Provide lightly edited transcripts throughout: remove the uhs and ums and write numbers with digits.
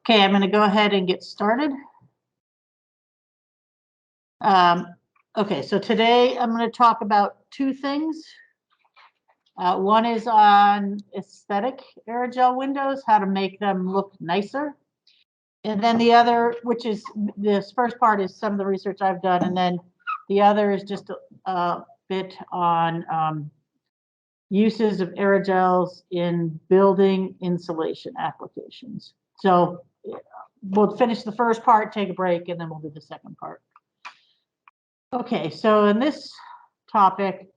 Okay, I'm going to go ahead and get started. Okay, so today I'm going to talk about two things. One is on aesthetic aerogel windows, how to make them look nicer. And then the other, which is this first part, is some of the research I've done. And then the other is just a bit on uses of aerogels in building insulation applications. So we'll finish the first part, take a break, and then we'll do the second part. Okay, so in this topic,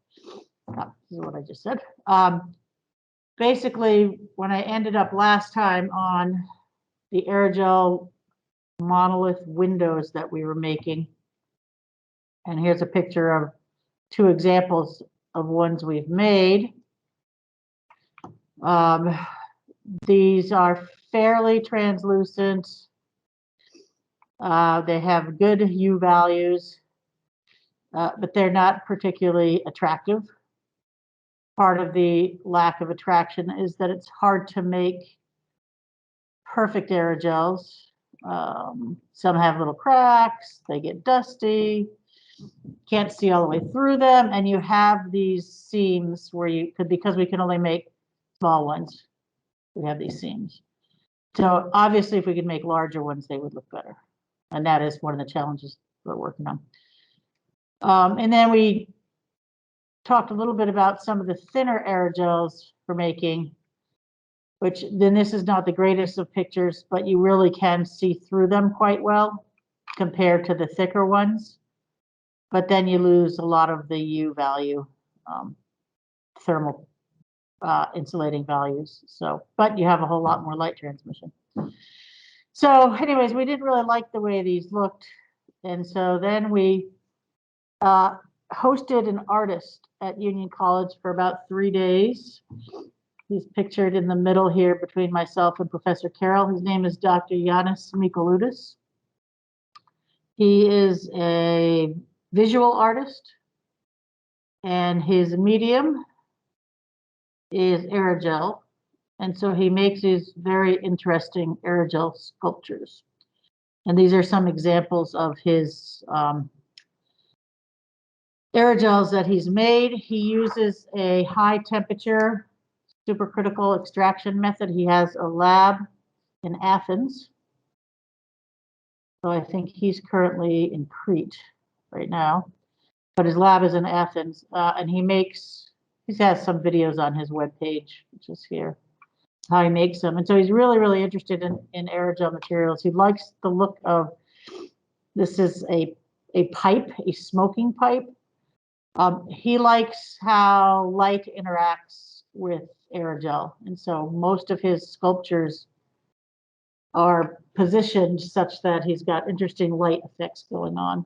this is what I just said. Basically, when I ended up last time on the aerogel monolith windows that we were making, and here's a picture of two examples of ones we've made. These are fairly translucent. They have good U values, but they're not particularly attractive. Part of the lack of attraction is that it's hard to make perfect aerogels. Some have little cracks, they get dusty, can't see all the way through them, and you have these seams where you could, because we can only make small ones, we have these seams. So obviously if we could make larger ones, they would look better. And that is one of the challenges we're working on. And then we talked a little bit about some of the thinner aerogels for making, which then this is not the greatest of pictures, but you really can see through them quite well compared to the thicker ones. But then you lose a lot of the U value, thermal insulating values. So, but you have a whole lot more light transmission. So anyways, we didn't really like the way these looked. And so then we hosted an artist at Union College for about 3 days. He's pictured in the middle here between myself and Professor Carroll. His name is Dr. Yanis Mikoludis. He is a visual artist, and his medium is aerogel. And so he makes these very interesting aerogel sculptures. And these are some examples of his aerogels that he's made. He uses a high temperature supercritical extraction method. He has a lab in Athens. So I think he's currently in Crete right now, but his lab is in Athens, and he has some videos on his webpage, which is here, how he makes them. And so he's really, really interested in aerogel materials. He likes the look of, this is a pipe, a smoking pipe. He likes how light interacts with aerogel. And so most of his sculptures are positioned such that he's got interesting light effects going on.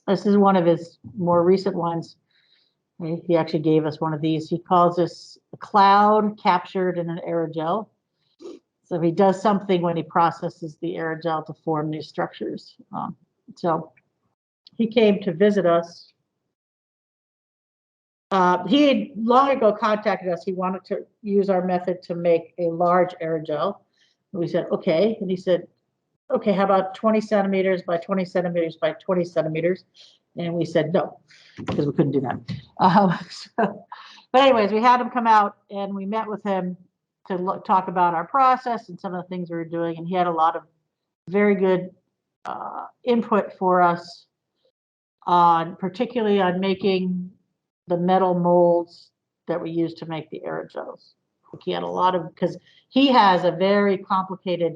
This is one of his more recent ones. He actually gave us one of these. He calls this a cloud captured in an aerogel. So he does something when he processes the aerogel to form these structures. So he came to visit us. He had long ago contacted us. He wanted to use our method to make a large aerogel. We said, okay. And he said, okay, how about 20 centimeters by 20 centimeters by 20 centimeters? And we said no, because we couldn't do that. But anyways, we had him come out and we met with him to talk about our process and some of the things we were doing. And he had a lot of very good input for us particularly on making the metal molds that we use to make the aerogels. He had a lot of, because he has a very complicated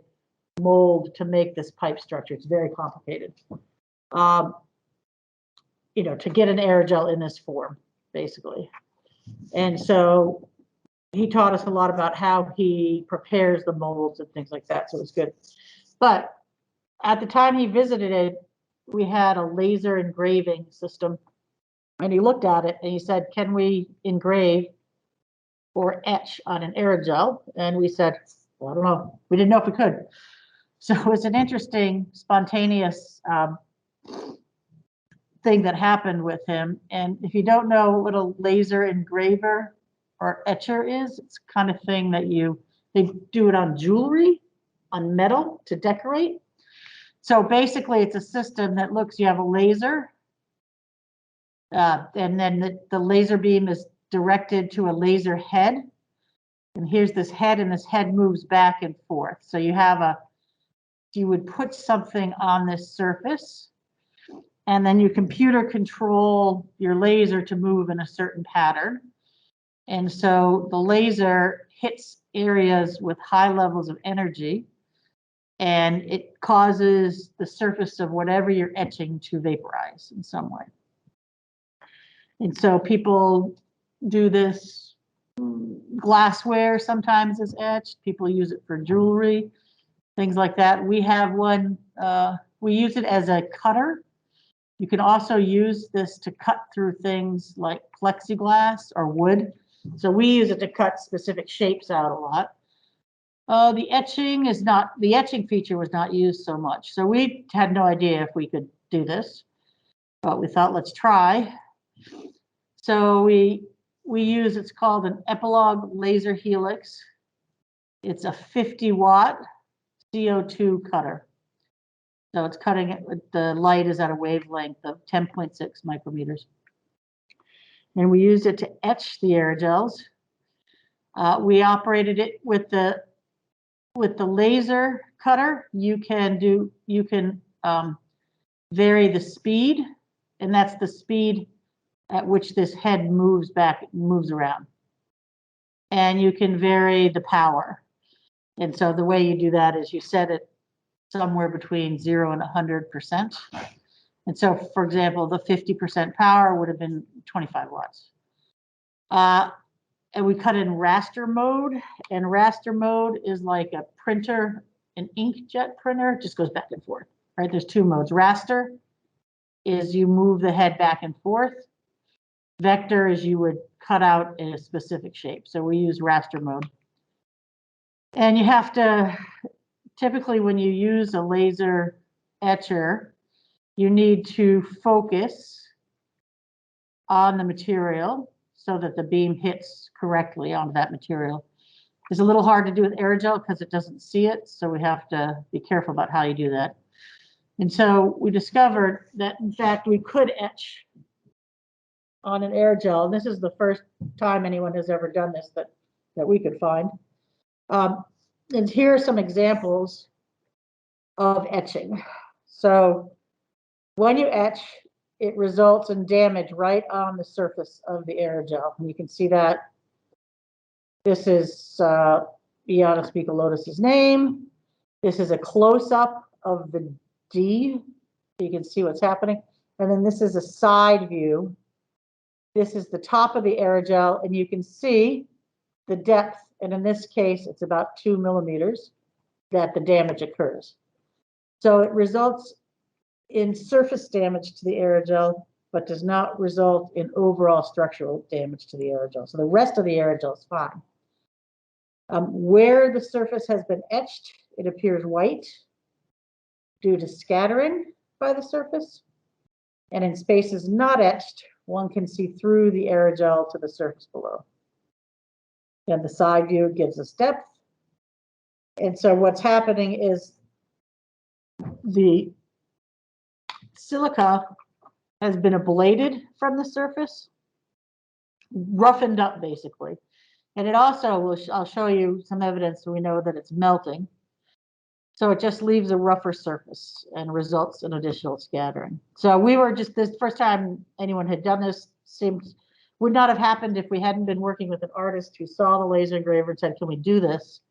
mold to make this pipe structure. It's very complicated. You know, to get an aerogel in this form, basically. And so he taught us a lot about how he prepares the molds and things like that. So it was good. But at the time he visited it, we had a laser engraving system. And he looked at it and he said, can we engrave or etch on an aerogel? And we said, well, I don't know. We didn't know if we could. So it was an interesting, spontaneous thing that happened with him. And if you don't know what a laser engraver or etcher is, it's kind of thing that they do it on jewelry. on metal to decorate. So basically it's a system that looks, you have a laser, and then the laser beam is directed to a laser head. And here's this head, and this head moves back and forth. So you would put something on this surface, and then you computer control your laser to move in a certain pattern. And so the laser hits areas with high levels of energy, and it causes the surface of whatever you're etching to vaporize in some way. And so people do this. Glassware sometimes is etched. People use it for jewelry, things like that. We have one, we use it as a cutter. You can also use this to cut through things like plexiglass or wood. So we use it to cut specific shapes out a lot. The etching feature was not used so much. So we had no idea if we could do this, but we thought, let's try. So we use, it's called an epilogue laser helix. It's a 50-watt CO2 cutter. So it's cutting it with, the light is at a wavelength of 10.6 micrometers. And we used it to etch the aerogels. We operated it with the laser cutter. You can vary the speed, and that's the speed at which this head moves around. And you can vary the power. And so the way you do that is you set it somewhere between 0 and 100%. And so, for example, the 50% power would have been 25 watts. And we cut in raster mode, and raster mode is like a printer, an inkjet printer, it just goes back and forth, right? There's two modes. Raster is you move the head back and forth. Vector is you would cut out in a specific shape. So we use raster mode. And you have to, typically when you use a laser etcher, you need to focus on the material so that the beam hits correctly onto that material. It's a little hard to do with aerogel because it doesn't see it, so we have to be careful about how you do that. And so we discovered that, in fact, we could etch on an aerogel, and this is the first time anyone has ever done this that we could find. And here are some examples of etching. So when you etch, it results in damage right on the surface of the aerogel. And you can see that this is Iana Spicolotus's name. This is a close-up of the D, so you can see what's happening. And then this is a side view. This is the top of the aerogel, and you can see the depth, and in this case, it's about 2 millimeters that the damage occurs. So it results in surface damage to the aerogel, but does not result in overall structural damage to the aerogel. So the rest of the aerogel is fine. Where the surface has been etched, it appears white due to scattering by the surface. And in spaces not etched, one can see through the aerogel to the surface below. And the side view gives us depth. And so what's happening is the silica has been ablated from the surface, roughened up basically. And it also I'll show you some evidence so we know that it's melting. So it just leaves a rougher surface and results in additional scattering. So we were just, this first time anyone had done this, would not have happened if we hadn't been working with an artist who saw the laser engraver and said, can we do this?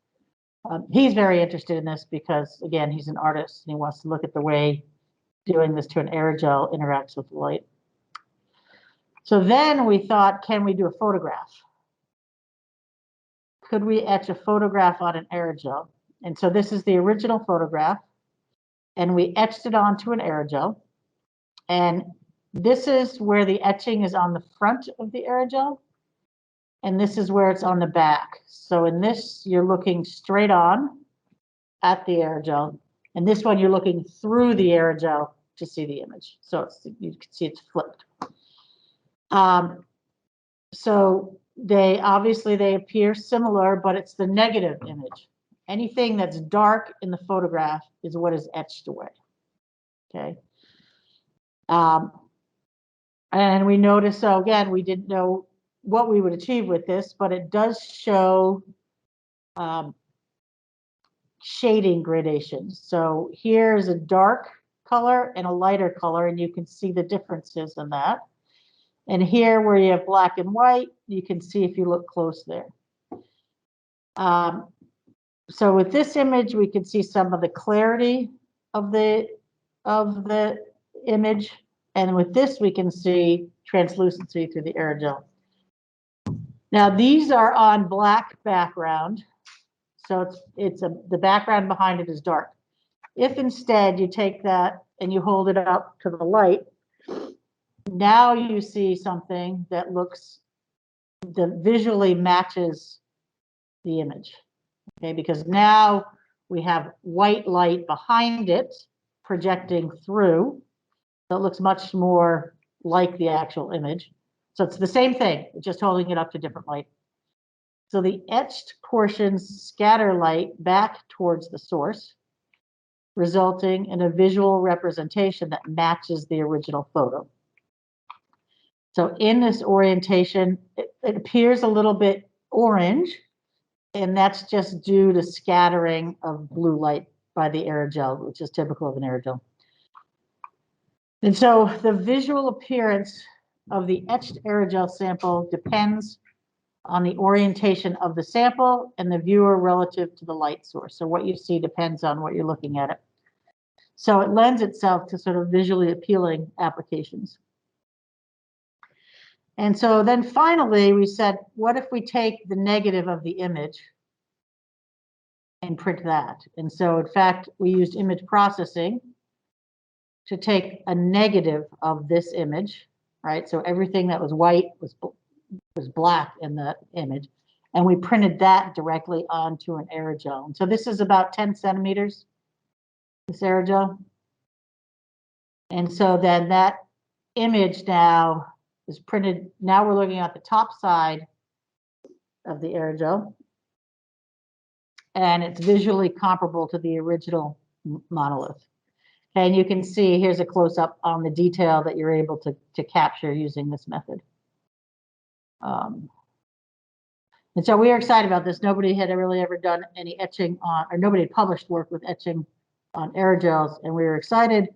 He's very interested in this because, again, he's an artist and he wants to look at the way doing this to an aerogel interacts with light. So then we thought, can we do a photograph? Could we etch a photograph on an aerogel? And so this is the original photograph, and we etched it onto an aerogel. And this is where the etching is on the front of the aerogel, and this is where it's on the back. So in this, you're looking straight on at the aerogel, and this one you're looking through the aerogel to see the image. So you can see it's flipped. So they appear similar, but it's the negative image. Anything that's dark in the photograph is what is etched away. Okay. And we notice, so again, we didn't know what we would achieve with this, but it does show shading gradations. So here's a dark color and a lighter color, and you can see the differences in that. And here where you have black and white, you can see if you look close there. So with this image, we can see some of the clarity of the image. And with this, we can see translucency through the aerogel. Now these are on black background. So the background behind it is dark. If instead you take that and you hold it up to the light, now you see something that visually matches the image. Okay, because now we have white light behind it projecting through. So it looks much more like the actual image. So it's the same thing, just holding it up to different light. So the etched portions scatter light back towards the source, resulting in a visual representation that matches the original photo. So in this orientation, it appears a little bit orange, and that's just due to scattering of blue light by the aerogel, which is typical of an aerogel. And so the visual appearance of the etched aerogel sample depends on the orientation of the sample and the viewer relative to the light source. So what you see depends on what you're looking at it. So it lends itself to sort of visually appealing applications. And so then finally we said, what if we take the negative of the image and print that? And so in fact, we used image processing to take a negative of this image, right? So everything that was white was black in the image, and we printed that directly onto an aerogel. And so this is about 10 centimeters, this aerogel. And so then that image now is printed. Now we're looking at the top side of the aerogel, and it's visually comparable to the original monolith. And you can see here's a close-up on the detail that you're able to capture using this method. And so we are excited about this. Nobody had really ever done any etching on, or nobody had published work with etching on aerogels, and we were excited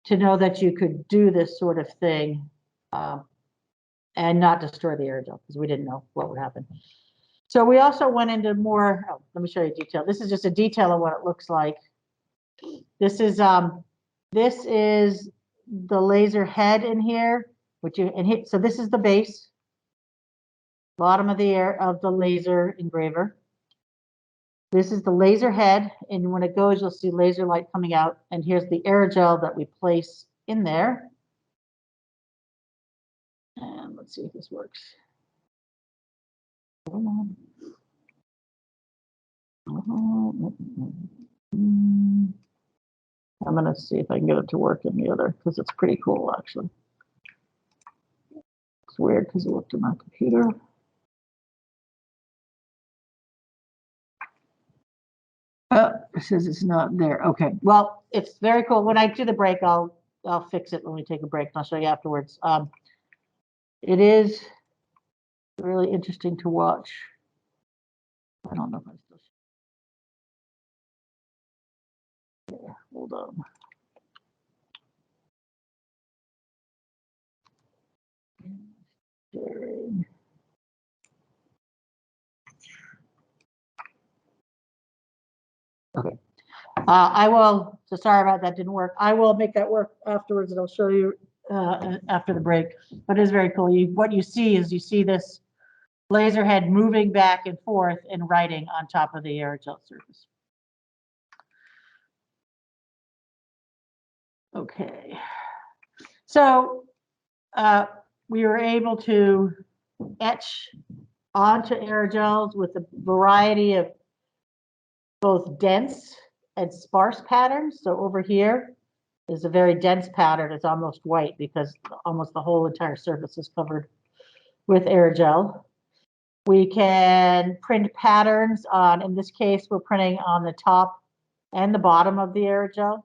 to know that you could do this sort of thing and not destroy the aerogel, because we didn't know what would happen. So we also went into more, let me show you detail. This is just a detail of what it looks like. This is the laser head in here, so this is the base, bottom of the laser engraver. This is the laser head, and when it goes, you'll see laser light coming out, and here's the aerogel that we place in there. And let's see if this works. I'm going to see if I can get it to work in the other, because it's pretty cool, actually. It's weird because it looked at my computer. It says it's not there. Okay, well, it's very cool. When I do the break, I'll fix it when we take a break, and I'll show you afterwards. It is really interesting to watch. I don't know if I still. Yeah, hold on. Okay. I will, so sorry about that, didn't work. I will make that work afterwards, and I'll show you after the break. But it is very cool. What you see is this laser head moving back and forth and writing on top of the aerogel surface. Okay. So we were able to etch onto aerogels with a variety of both dense and sparse patterns. So over here is a very dense pattern. It's almost white because almost the whole entire surface is covered with aerogel. We can print patterns on, in this case, we're printing on the top and the bottom of the aerogel.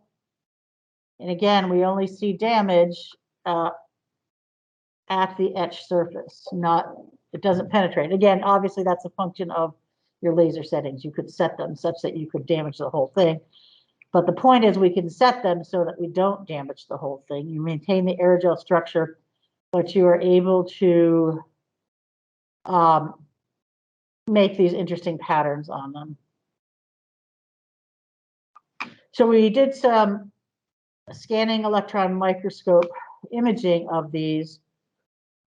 And again, we only see damage at the etched surface, it doesn't penetrate. Again, obviously that's a function of your laser settings. You could set them such that you could damage the whole thing. But the point is we can set them so that we don't damage the whole thing. You maintain the aerogel structure, but you are able to make these interesting patterns on them. So we did some scanning electron microscope imaging of these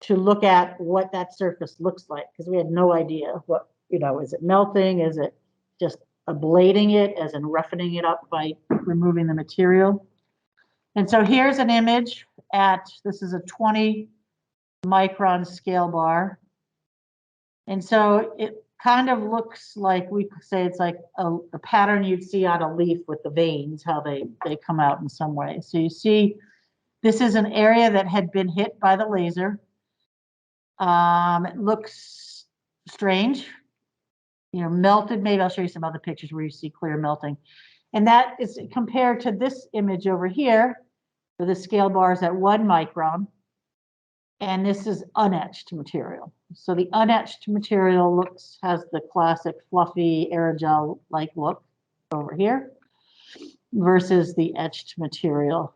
to look at what that surface looks like, because we had no idea what, is it melting? Is it just ablating it, as in roughening it up by removing the material? And so here's an image this is a 20 micron scale bar. And so it kind of looks like, we could say it's like a pattern you'd see on a leaf with the veins, how they come out in some way. So you see, this is an area that had been hit by the laser. It looks strange, melted. Maybe I'll show you some other pictures where you see clear melting. And that is compared to this image over here, where the scale bar is at 1 micron. And this is unetched material. So the unetched material has the classic fluffy aerogel-like look over here, versus the etched material.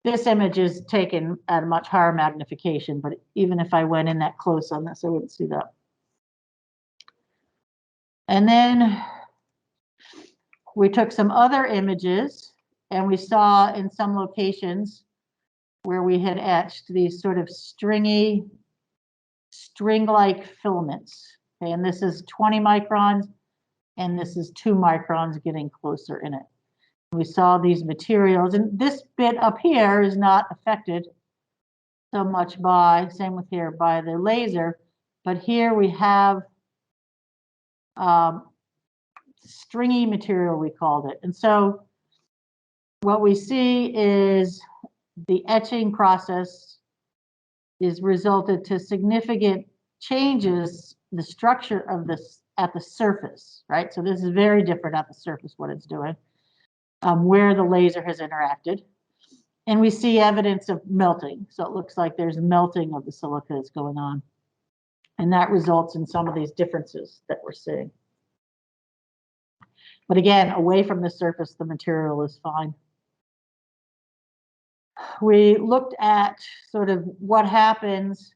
This image is taken at a much higher magnification, but even if I went in that close on this, I wouldn't see that. And then we took some other images, and we saw in some locations where we had etched these sort of stringy, string-like filaments. Okay, and this is 20 microns, and this is 2 microns getting closer in it. We saw these materials, and this bit up here is not affected so much same with here, by the laser, but here we have stringy material, we called it. And so what we see is the etching process is resulted to significant changes the structure of this at the surface, right? So this is very different at the surface, what it's doing, where the laser has interacted. And we see evidence of melting. So it looks like there's melting of the silica is going on. And that results in some of these differences that we're seeing. But again, away from the surface, the material is fine. We looked at sort of what happens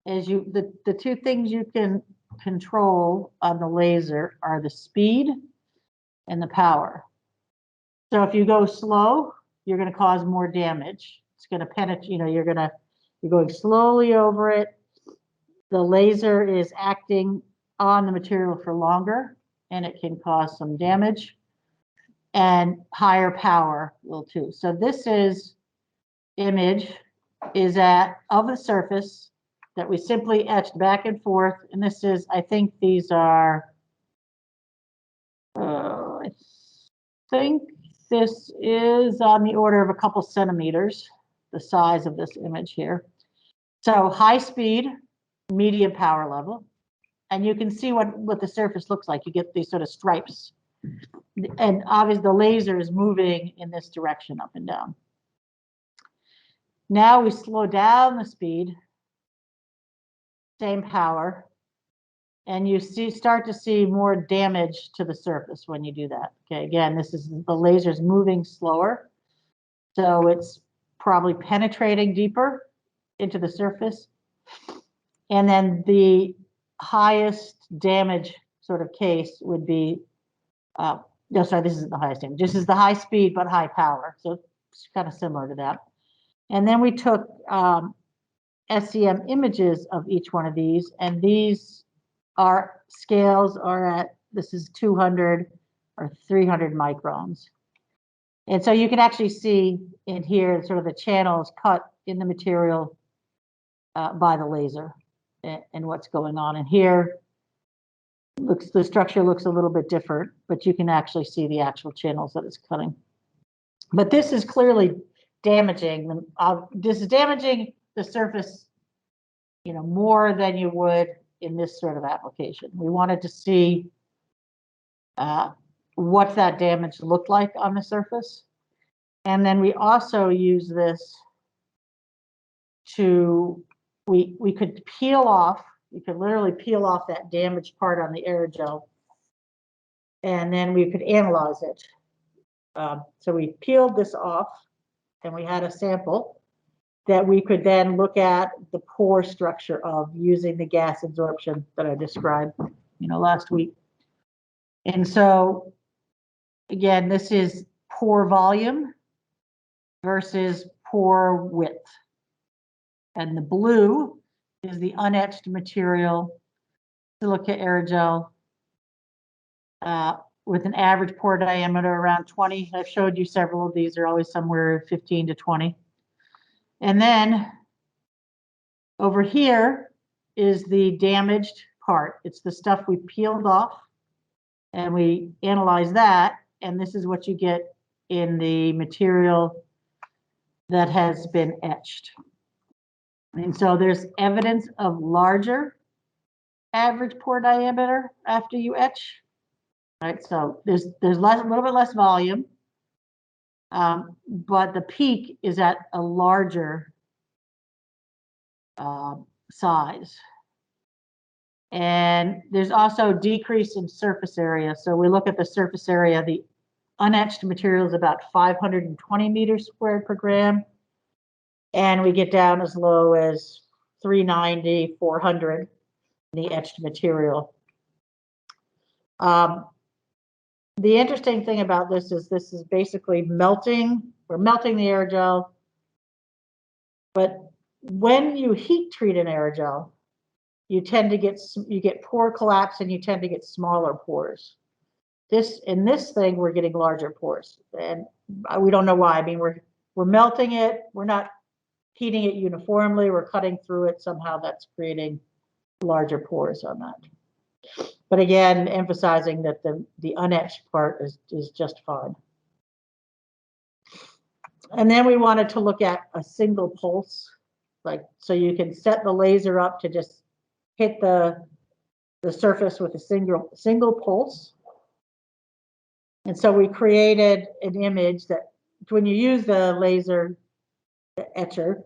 as the two things you can control on the laser are the speed and the power. So if you go slow, you're going to cause more damage. It's going to penetrate, you're going slowly over it. The laser is acting on the material for longer, and it can cause some damage. And higher power will too. So this image is of the surface that we simply etched back and forth. And this is, I think these are, I think this is on the order of a couple centimeters, the size of this image here. So high speed, medium power level. And you can see what the surface looks like. You get these sort of stripes. And obviously the laser is moving in this direction, up and down. Now we slow down the speed, same power, and you start to see more damage to the surface when you do that. Okay, again, the laser's moving slower, so it's probably penetrating deeper into the surface. And then the highest damage sort of case would be, no, sorry, this isn't the highest damage. This is the high speed but high power, so it's kind of similar to that. And then we took SEM images of each one of these, and these scales are at, this is 200 or 300 microns. And so you can actually see in here sort of the channels cut in the material by the laser and what's going on. And here the structure looks a little bit different, but you can actually see the actual channels that it's cutting. But this is clearly damaging. This is damaging the surface more than you would in this sort of application. We wanted to see what that damage looked like on the surface. And then we also use this to, we could peel off, you could literally peel off that damaged part on the aerogel, and then we could analyze it. So we peeled this off, and we had a sample that we could then look at the pore structure of using the gas absorption that I described, last week. And so, again, this is pore volume versus pore width. And the blue is the unetched material, silica aerogel, with an average pore diameter around 20. I've showed you several of these. They're always somewhere 15 to 20. And then over here is the damaged part. It's the stuff we peeled off, and we analyze that. And this is what you get in the material that has been etched. And so there's evidence of larger average pore diameter after you etch. Right, so there's a little bit less volume, but the peak is at a larger size. And there's also decrease in surface area. So we look at the surface area. The unetched material is about 520 meters squared per gram, and we get down as low as 390, 400 in the etched material. The interesting thing about this is basically melting. We're melting the aerogel, but when you heat treat an aerogel, you get pore collapse, and you tend to get smaller pores. In this thing, we're getting larger pores, and we don't know why. I mean, we're melting it. We're not heating it uniformly. We're cutting through it. Somehow that's creating larger pores on that. But again, emphasizing that the unetched part is just fine. And then we wanted to look at a single pulse, so you can set the laser up to just hit the surface with a single pulse. And so we created an image that, when you use the laser etcher,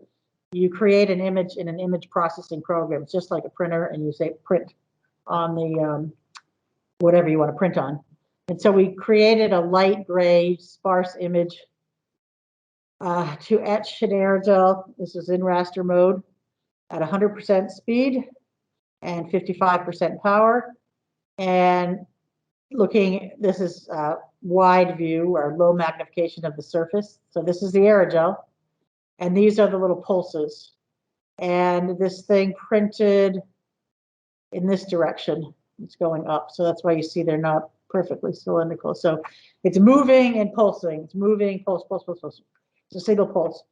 you create an image in an image processing program. It's just like a printer, and you say print on the whatever you want to print on. And so we created a light gray sparse image to etch an aerogel. This is in raster mode at 100% speed and 55% power. And this is wide view or low magnification of the surface. So this is the aerogel, and these are the little pulses. And this thing printed in this direction. It's going up, so that's why you see they're not perfectly cylindrical. So it's moving and pulsing. It's moving, pulse, pulse, pulse, pulse. It's a single pulse.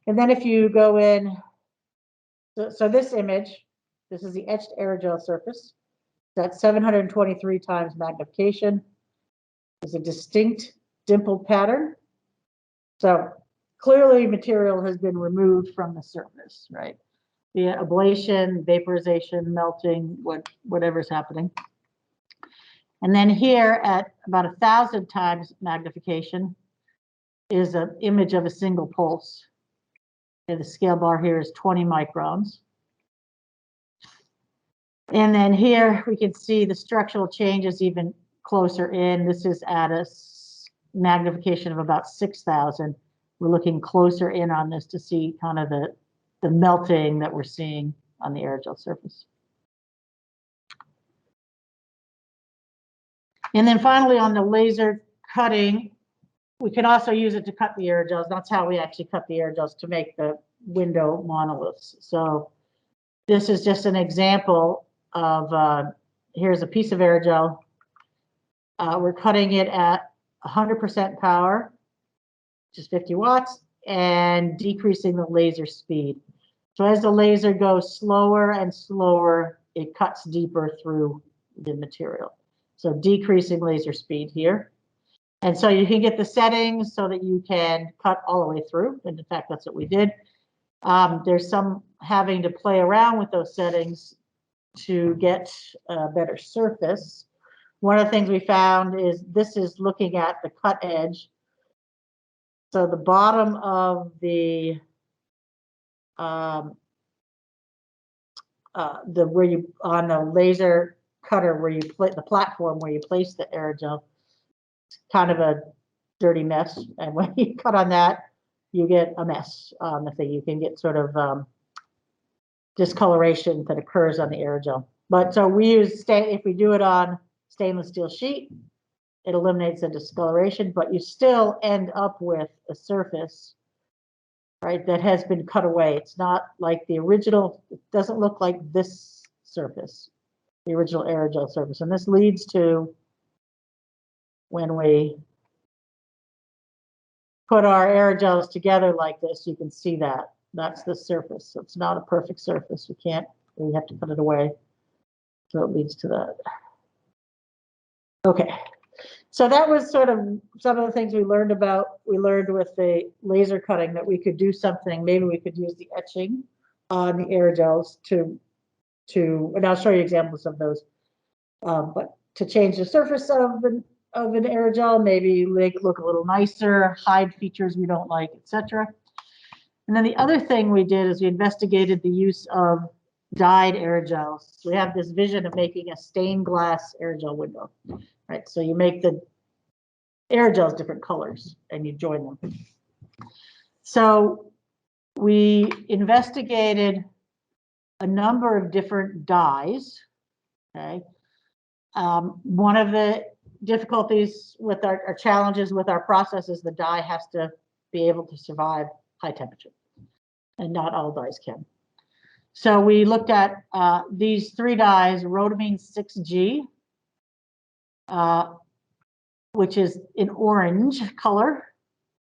And then if you go in, so this image, this is the etched aerogel surface. That's 723 times magnification. There's a distinct dimpled pattern. So clearly material has been removed from the surface, right? The ablation, vaporization, melting, whatever's happening. And then here at about 1,000 times magnification is an image of a single pulse. And the scale bar here is 20 microns. And then here we can see the structural changes even closer in. This is at a magnification of about 6,000. We're looking closer in on this to see kind of the melting that we're seeing on the aerogel surface. And then finally, on the laser cutting, we can also use it to cut the aerogels. That's how we actually cut the aerogels, to make the window monoliths. So this is just an example of, here's a piece of aerogel. We're cutting it at 100% power, which is 50 watts, and decreasing the laser speed. So as the laser goes slower and slower, it cuts deeper through the material. So decreasing laser speed here. And so you can get the settings so that you can cut all the way through. And in fact, that's what we did. There's some having to play around with those settings to get a better surface. One of the things we found is this is looking at the cut edge. So the bottom of the where you on the laser cutter where you play the platform where you place the aerogel, it's kind of a dirty mess, and when you cut on that, you get a mess on the thing. You can get sort of discoloration that occurs on the aerogel. But so we use if we do it on stainless steel sheet, it eliminates the discoloration, but you still end up with a surface, right, that has been cut away. It's not like the original, it doesn't look like this surface, the original aerogel surface. And this leads to when we put our aerogels together like this, you can see that. That's the surface. So it's not a perfect surface. We have to cut it away. So it leads to that. Okay. So that was sort of some of the things we learned with the laser cutting, that we could do something. Maybe we could use the etching on the aerogels and I'll show you examples of those. But to change the surface of an aerogel, maybe make it look a little nicer, hide features we don't like, etc. And then the other thing we did is we investigated the use of dyed aerogels. We have this vision of making a stained glass aerogel window, right? So you make the aerogels different colors and you join them. So we investigated a number of different dyes. Okay. One of the difficulties with our challenges with our process is the dye has to be able to survive high temperature, and not all dyes can. So we looked at these three dyes: rhodamine 6G, which is an orange color,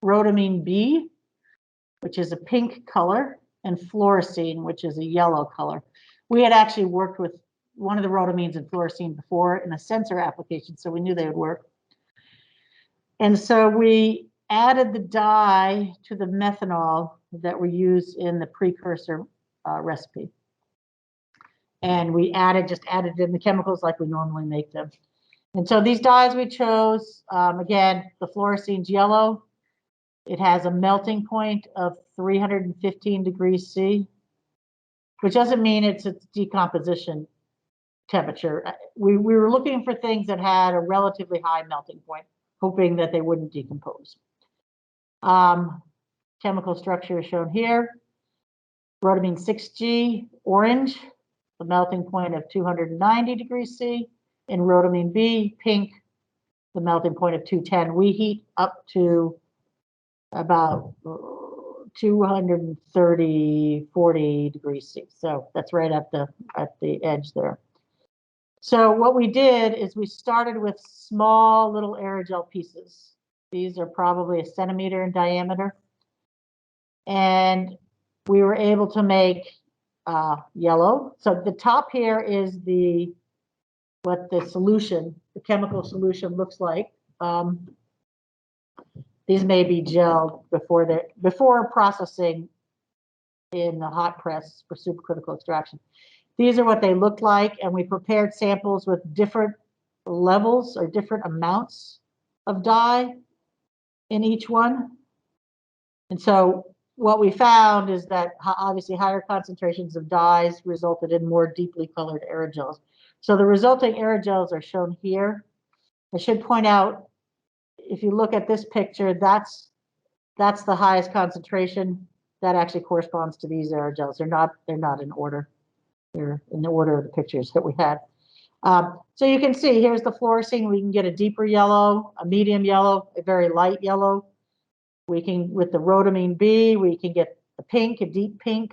rhodamine B, which is a pink color, and fluorescein, which is a yellow color. We had actually worked with one of the rhodamines and fluorescein before in a sensor application, so we knew they would work. And so we added the dye to the methanol that we use in the precursor recipe. And we just added in the chemicals like we normally make them. And so these dyes we chose, again, the fluorescein's yellow. It has a melting point of 315 degrees C, which doesn't mean it's its decomposition temperature. We were looking for things that had a relatively high melting point, hoping that they wouldn't decompose. Chemical structure is shown here. Rhodamine 6G, orange, the melting point of 290 degrees C, and rhodamine B, pink, the melting point of 210. We heat up to about 230, 40 degrees C. So that's right at the edge there. So what we did is we started with small little aerogel pieces. These are probably a centimeter in diameter. And we were able to make yellow. So the top here is what the solution, the chemical solution looks like. These may be gelled before processing in the hot press for supercritical extraction. These are what they look like, and we prepared samples with different levels or different amounts of dye in each one. And so what we found is that obviously higher concentrations of dyes resulted in more deeply colored aerogels. So the resulting aerogels are shown here. I should point out, if you look at this picture, that's the highest concentration. That actually corresponds to these aerogels. They're not in order. They're in the order of the pictures that we had. So you can see here's the fluorescein. We can get a deeper yellow, a medium yellow, a very light yellow. We can, with the rhodamine B, we can get a pink, a deep pink,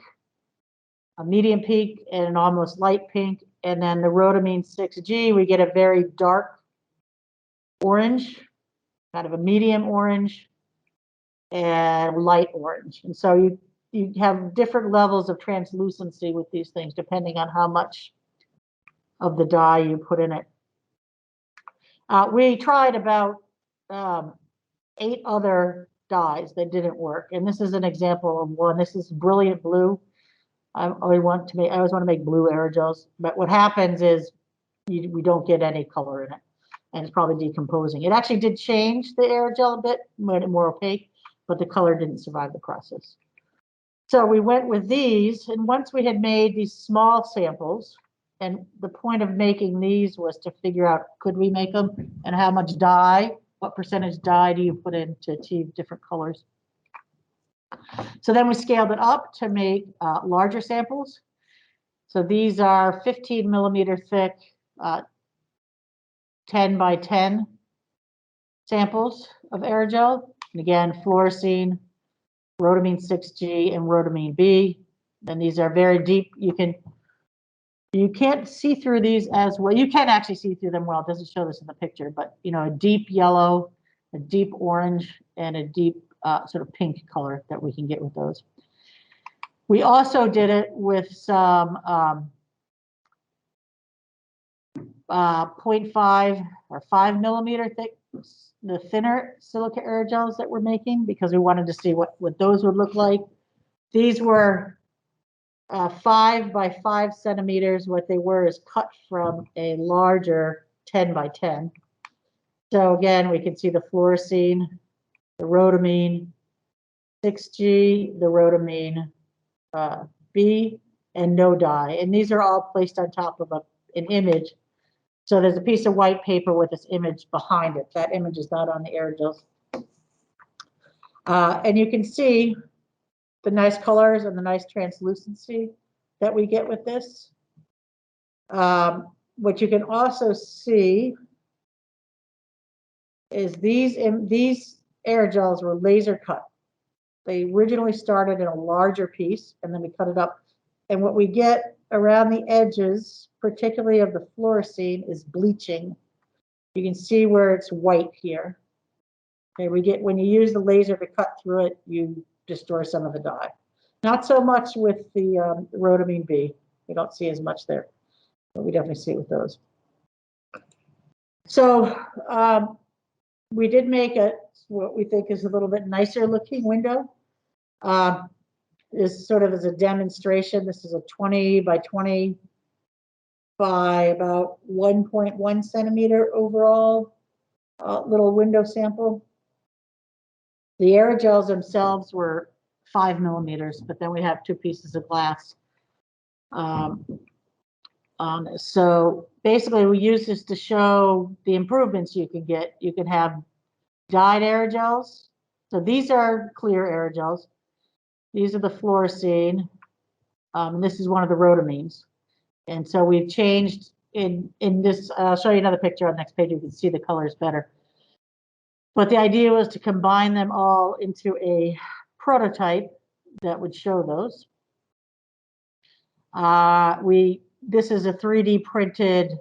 a medium pink, and an almost light pink. And then the rhodamine 6G, we get a very dark orange, kind of a medium orange, and light orange. And so you have different levels of translucency with these things, depending on how much of the dye you put in it. We tried about 8 other dyes that didn't work. And this is an example of one. This is brilliant blue. I always want to make blue aerogels, but what happens is we don't get any color in it, and it's probably decomposing. It actually did change the aerogel a bit, made it more opaque, but the color didn't survive the process. So we went with these, and once we had made these small samples, and the point of making these was to figure out, could we make them, and how much dye, what percentage dye do you put in to achieve different colors. So then we scaled it up to make larger samples. So these are 15 millimeter thick, 10 by 10 samples of aerogel. And again, fluorescein, rhodamine 6G, and rhodamine B. And these are very deep. You can't see through these as well. You can actually see through them well. It doesn't show this in the picture, but a deep yellow, a deep orange, and a deep sort of pink color that we can get with those. We also did it with some 0.5 or 5 millimeter thick, the thinner silica aerogels that we're making, because we wanted to see what those would look like. These were 5 by 5 centimeters. What they were is cut from a larger 10 by 10. So again, we can see the fluorescein, the rhodamine 6G, the rhodamine B, and no dye. And these are all placed on top of an image. So there's a piece of white paper with this image behind it. That image is not on the aerogels. And you can see the nice colors and the nice translucency that we get with this. What you can also see is these aerogels were laser cut. They originally started in a larger piece, and then we cut it up. And what we get around the edges, particularly of the fluorescein, is bleaching. You can see where it's white here. Okay, when you use the laser to cut through it, you destroy some of the dye. Not so much with the rhodamine B. We don't see as much there, but we definitely see it with those. So we did make what we think is a little bit nicer looking window. This sort of is a demonstration. This is a 20 by 20 by about 1.1 centimeter overall little window sample. The aerogels themselves were 5 millimeters, but then we have 2 pieces of glass. So basically we use this to show the improvements you can get. You can have dyed aerogels. So these are clear aerogels. These are the fluorescein. And this is one of the rhodamines. And so we've changed in this, I'll show you another picture on the next page. You can see the colors better. But the idea was to combine them all into a prototype that would show those. This is a 3D printed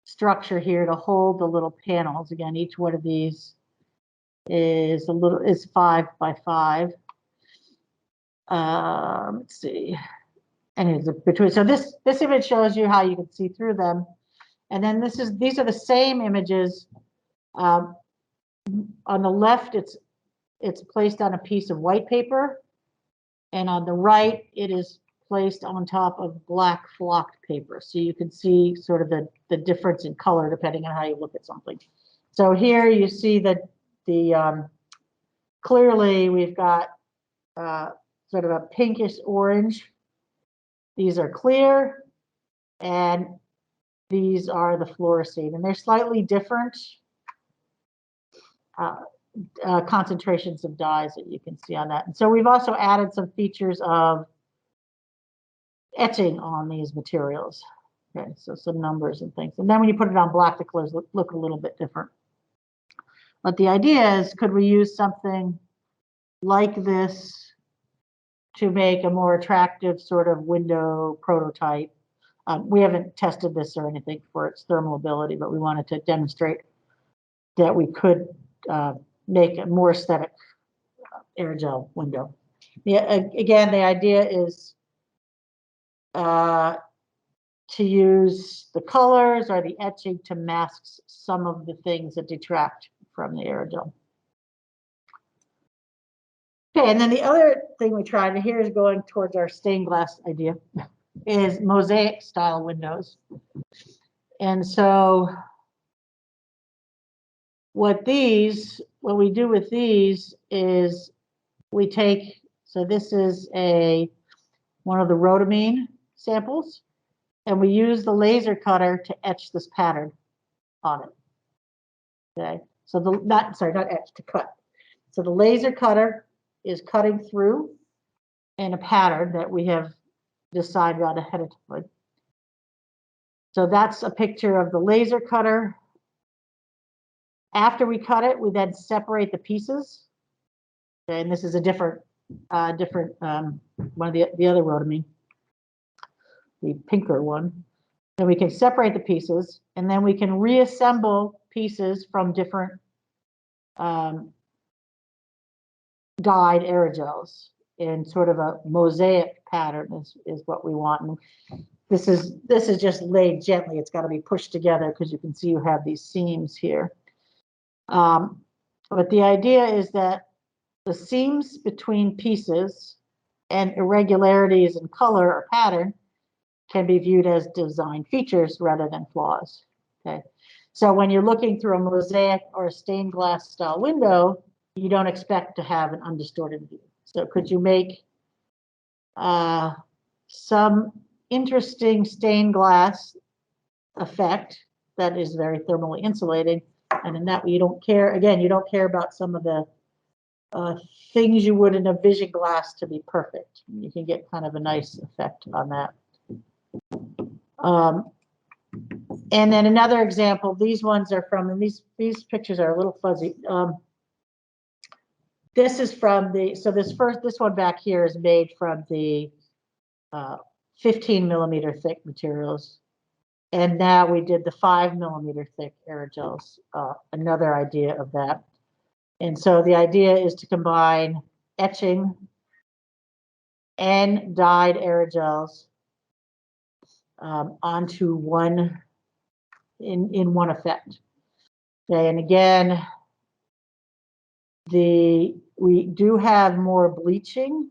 structure here to hold the little panels. Again, each one of these is 5 by 5. Let's see. And it's between. So this image shows you how you can see through them. And then these are the same images. On the left, it's placed on a piece of white paper, and on the right, it is placed on top of black flocked paper. So you can see sort of the difference in color depending on how you look at something. So here you see that clearly we've got sort of a pinkish orange. These are clear, and these are the fluorescein, and they're slightly different concentrations of dyes that you can see on that. And so we've also added some features of etching on these materials. Okay, so some numbers and things. And then when you put it on black, the colors look a little bit different. But the idea is, could we use something like this to make a more attractive sort of window prototype? We haven't tested this or anything for its thermal ability, but we wanted to demonstrate that we could make a more aesthetic aerogel window. Yeah, again, the idea is to use the colors or the etching to mask some of the things that detract from the aerogel. Okay, and then the other thing we tried, and here is going towards our stained glass idea, is mosaic style windows. And so what we do with these is we take, so this is one of the rhodamine samples, and we use the laser cutter to etch this pattern on it. Okay, so not etch, to cut. So the laser cutter is cutting through in a pattern that we have decided on ahead of time. So that's a picture of the laser cutter. After we cut it, we then separate the pieces. Okay, and this is a different one of the other rhodamine, the pinker one. And we can separate the pieces, and then we can reassemble pieces from different dyed aerogels in sort of a mosaic pattern is what we want. And this is just laid gently. It's got to be pushed together because you can see you have these seams here. But the idea is that the seams between pieces and irregularities in color or pattern can be viewed as design features rather than flaws. Okay, so when you're looking through a mosaic or a stained glass style window, you don't expect to have an undistorted view. So could you make some interesting stained glass effect that is very thermally insulating, and in that way you don't care, again, you don't care about some of the things you would in a vision glass to be perfect. You can get kind of a nice effect on that. And then another example, these ones are from, and these pictures are a little fuzzy. This is from this one back here is made from the 15 millimeter thick materials. And now we did the 5 millimeter thick aerogels, another idea of that. And so the idea is to combine etching and dyed aerogels onto one, in one effect. Okay, and again, we do have more bleaching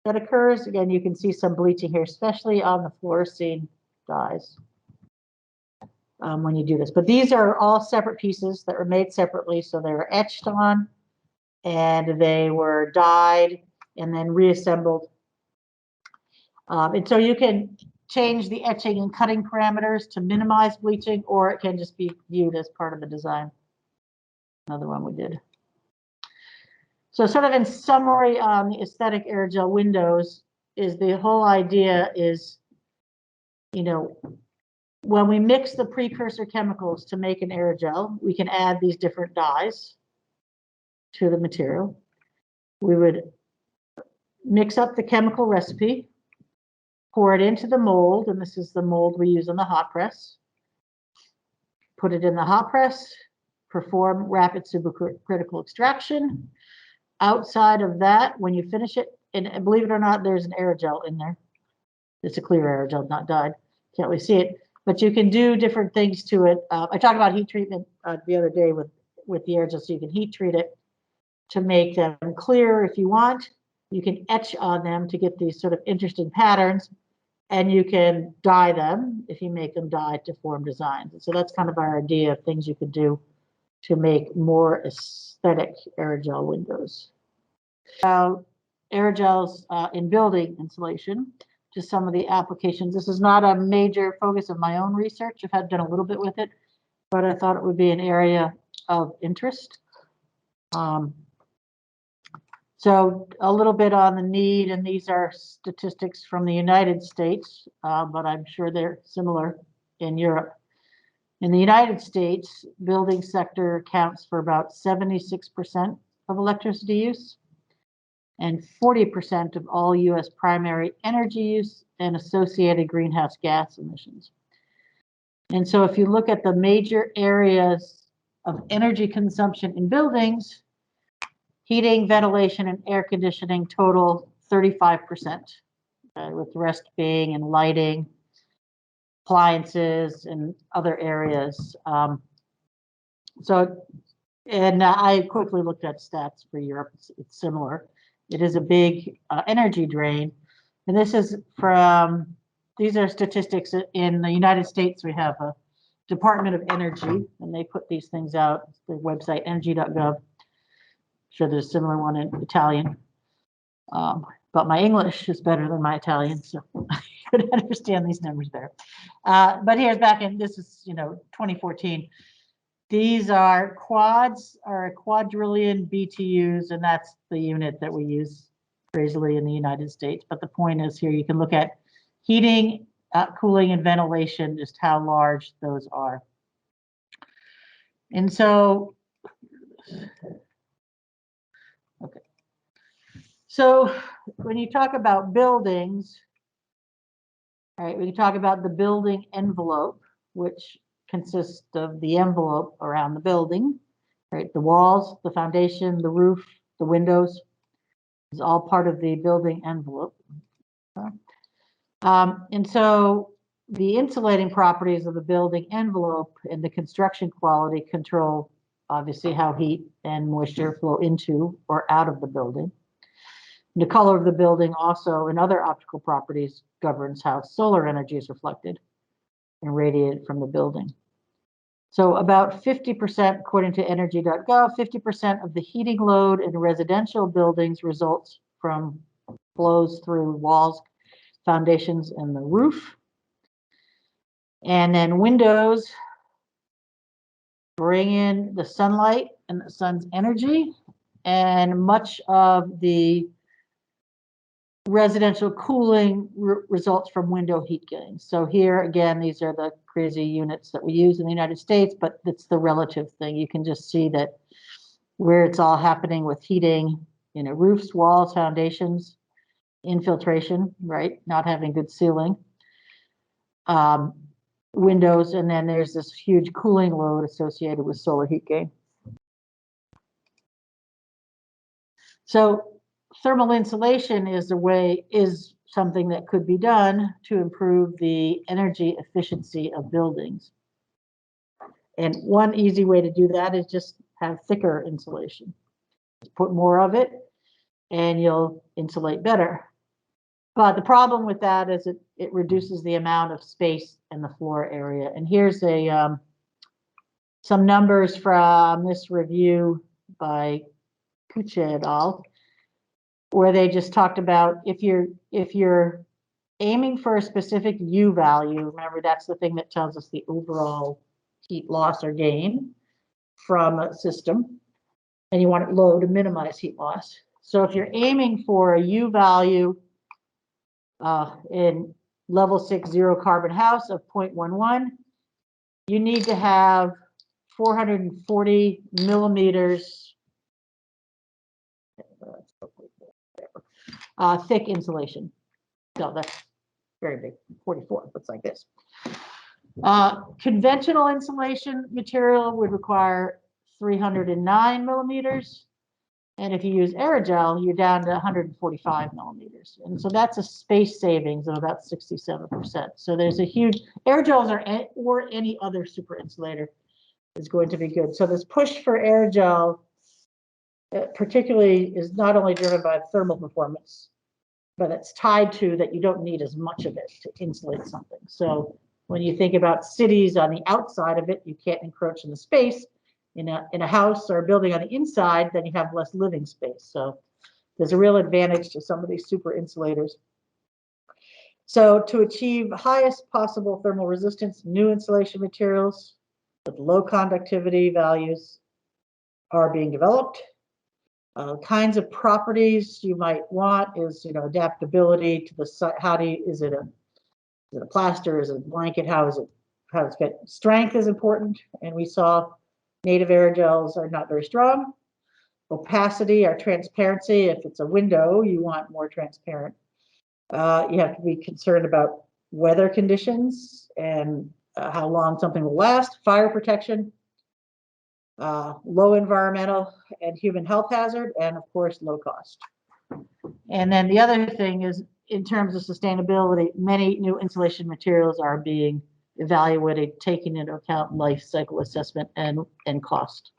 that occurs. Again, you can see some bleaching here, especially on the fluorescein dyes when you do this. But these are all separate pieces that were made separately, so they were etched on and they were dyed and then reassembled. And so you can change the etching and cutting parameters to minimize bleaching, or it can just be viewed as part of the design. Another one we did. So sort of in summary on the aesthetic aerogel windows is the whole idea is, you know, when we mix the precursor chemicals to make an aerogel, we can add these different dyes to the material. We would mix up the chemical recipe, pour it into the mold, and this is the mold we use in the hot press. Put it in the hot press, perform rapid supercritical extraction. Outside of that, when you finish it, and believe it or not, there's an aerogel in there. It's a clear aerogel, not dyed. Can't really see it, but you can do different things to it. I talked about heat treatment the other day with the aerogel, so you can heat treat it to make them clear if you want. You can etch on them to get these sort of interesting patterns, and you can dye them if you make them dye to form designs. So that's kind of our idea of things you could do to make more aesthetic aerogel windows. Aerogels in building insulation, just some of the applications. This is not a major focus of my own research. I've had done a little bit with it, but I thought it would be an area of interest. So a little bit on the need, and these are statistics from the United States, but I'm sure they're similar in Europe. In the United States, building sector accounts for about 76% of electricity use and 40% of all US primary energy use and associated greenhouse gas emissions. And so if you look at the major areas of energy consumption in buildings, heating, ventilation, and air conditioning total 35%, with the rest being in lighting, appliances, and other areas. So And I quickly looked at stats for Europe. It's similar. It is a big energy drain. And this is from, these are statistics in the United States. We have a Department of Energy, and they put these things out. The website, energy.gov. Sure, there's a similar one in Italian. But my English is better than my Italian, so I could understand these numbers better. But here's back in, this is, 2014. These are quads, or quadrillion BTUs, and that's the unit that we use crazily in the United States. But the point is here, you can look at heating, cooling, and ventilation, just how large those are. And so, okay. So when you talk about buildings, all right, we can talk about the building envelope, which consists of the envelope around the building, right? The walls, the foundation, the roof, the windows is all part of the building envelope. And so the insulating properties of the building envelope and the construction quality control, obviously, how heat and moisture flow into or out of the building. The color of the building also, and other optical properties, governs how solar energy is reflected and radiated from the building. So about 50%, according to energy.gov, 50% of the heating load in residential buildings results from flows through walls, foundations, and the roof. And then windows bring in the sunlight and the sun's energy, and much of the residential cooling results from window heat gain. So here again, these are the crazy units that we use in the United States, but it's the relative thing. You can just see that where it's all happening with heating, roofs, walls, foundations, infiltration, right? Not having good sealing, windows, and then there's this huge cooling load associated with solar heat gain. So thermal insulation is something that could be done to improve the energy efficiency of buildings. And one easy way to do that is just have thicker insulation. Put more of it and you'll insulate better. But the problem with that is it reduces the amount of space in the floor area. And here's some numbers from this review by Kuche et al., where they just talked about if you're aiming for a specific U value, remember that's the thing that tells us the overall heat loss or gain from a system, and you want it low to minimize heat loss. So if you're aiming for a U value in level 6 zero carbon house of 0.11, you need to have 440 millimeters thick insulation. So that's very big, 44, looks like this. Conventional insulation material would require 309 millimeters. And if you use aerogel, you're down to 145 millimeters. And so that's a space savings of about 67%. So there's a huge, aerogels or any other super insulator is going to be good. So this push for aerogel particularly is not only driven by thermal performance, but it's tied to that you don't need as much of it to insulate something. So when you think about cities on the outside of it, you can't encroach in the space. In a house or a building on the inside, then you have less living space. So there's a real advantage to some of these super insulators. So to achieve highest possible thermal resistance, new insulation materials with low conductivity values are being developed. Kinds of properties you might want is, adaptability to the site. Is it a plaster? Is it a blanket? How is it fit? Strength is important, and we saw native aerogels are not very strong. Opacity or transparency, if it's a window, you want more transparent. You have to be concerned about weather conditions and how long something will last, fire protection, low environmental and human health hazard, and of course, low cost. And then the other thing is, in terms of sustainability, many new insulation materials are being evaluated, taking into account life cycle assessment and cost.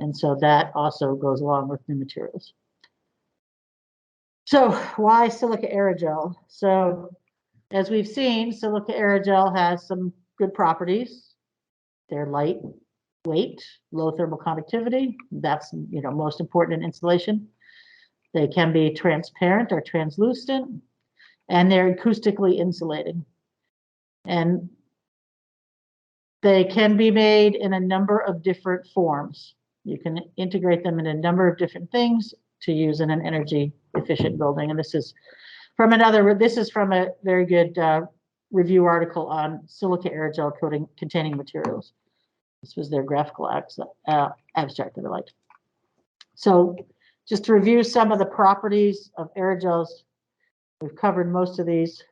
And so that also goes along with new materials. So why silica aerogel? So as we've seen, silica aerogel has some good properties. They're lightweight, low thermal conductivity. That's most important in insulation. They can be transparent or translucent, and they're acoustically insulating. And they can be made in a number of different forms. You can integrate them in a number of different things to use in an energy efficient building. And this is from a very good review article on silica aerogel containing materials. This was their graphical abstract that I liked. So just to review some of the properties of aerogels, we've covered most of these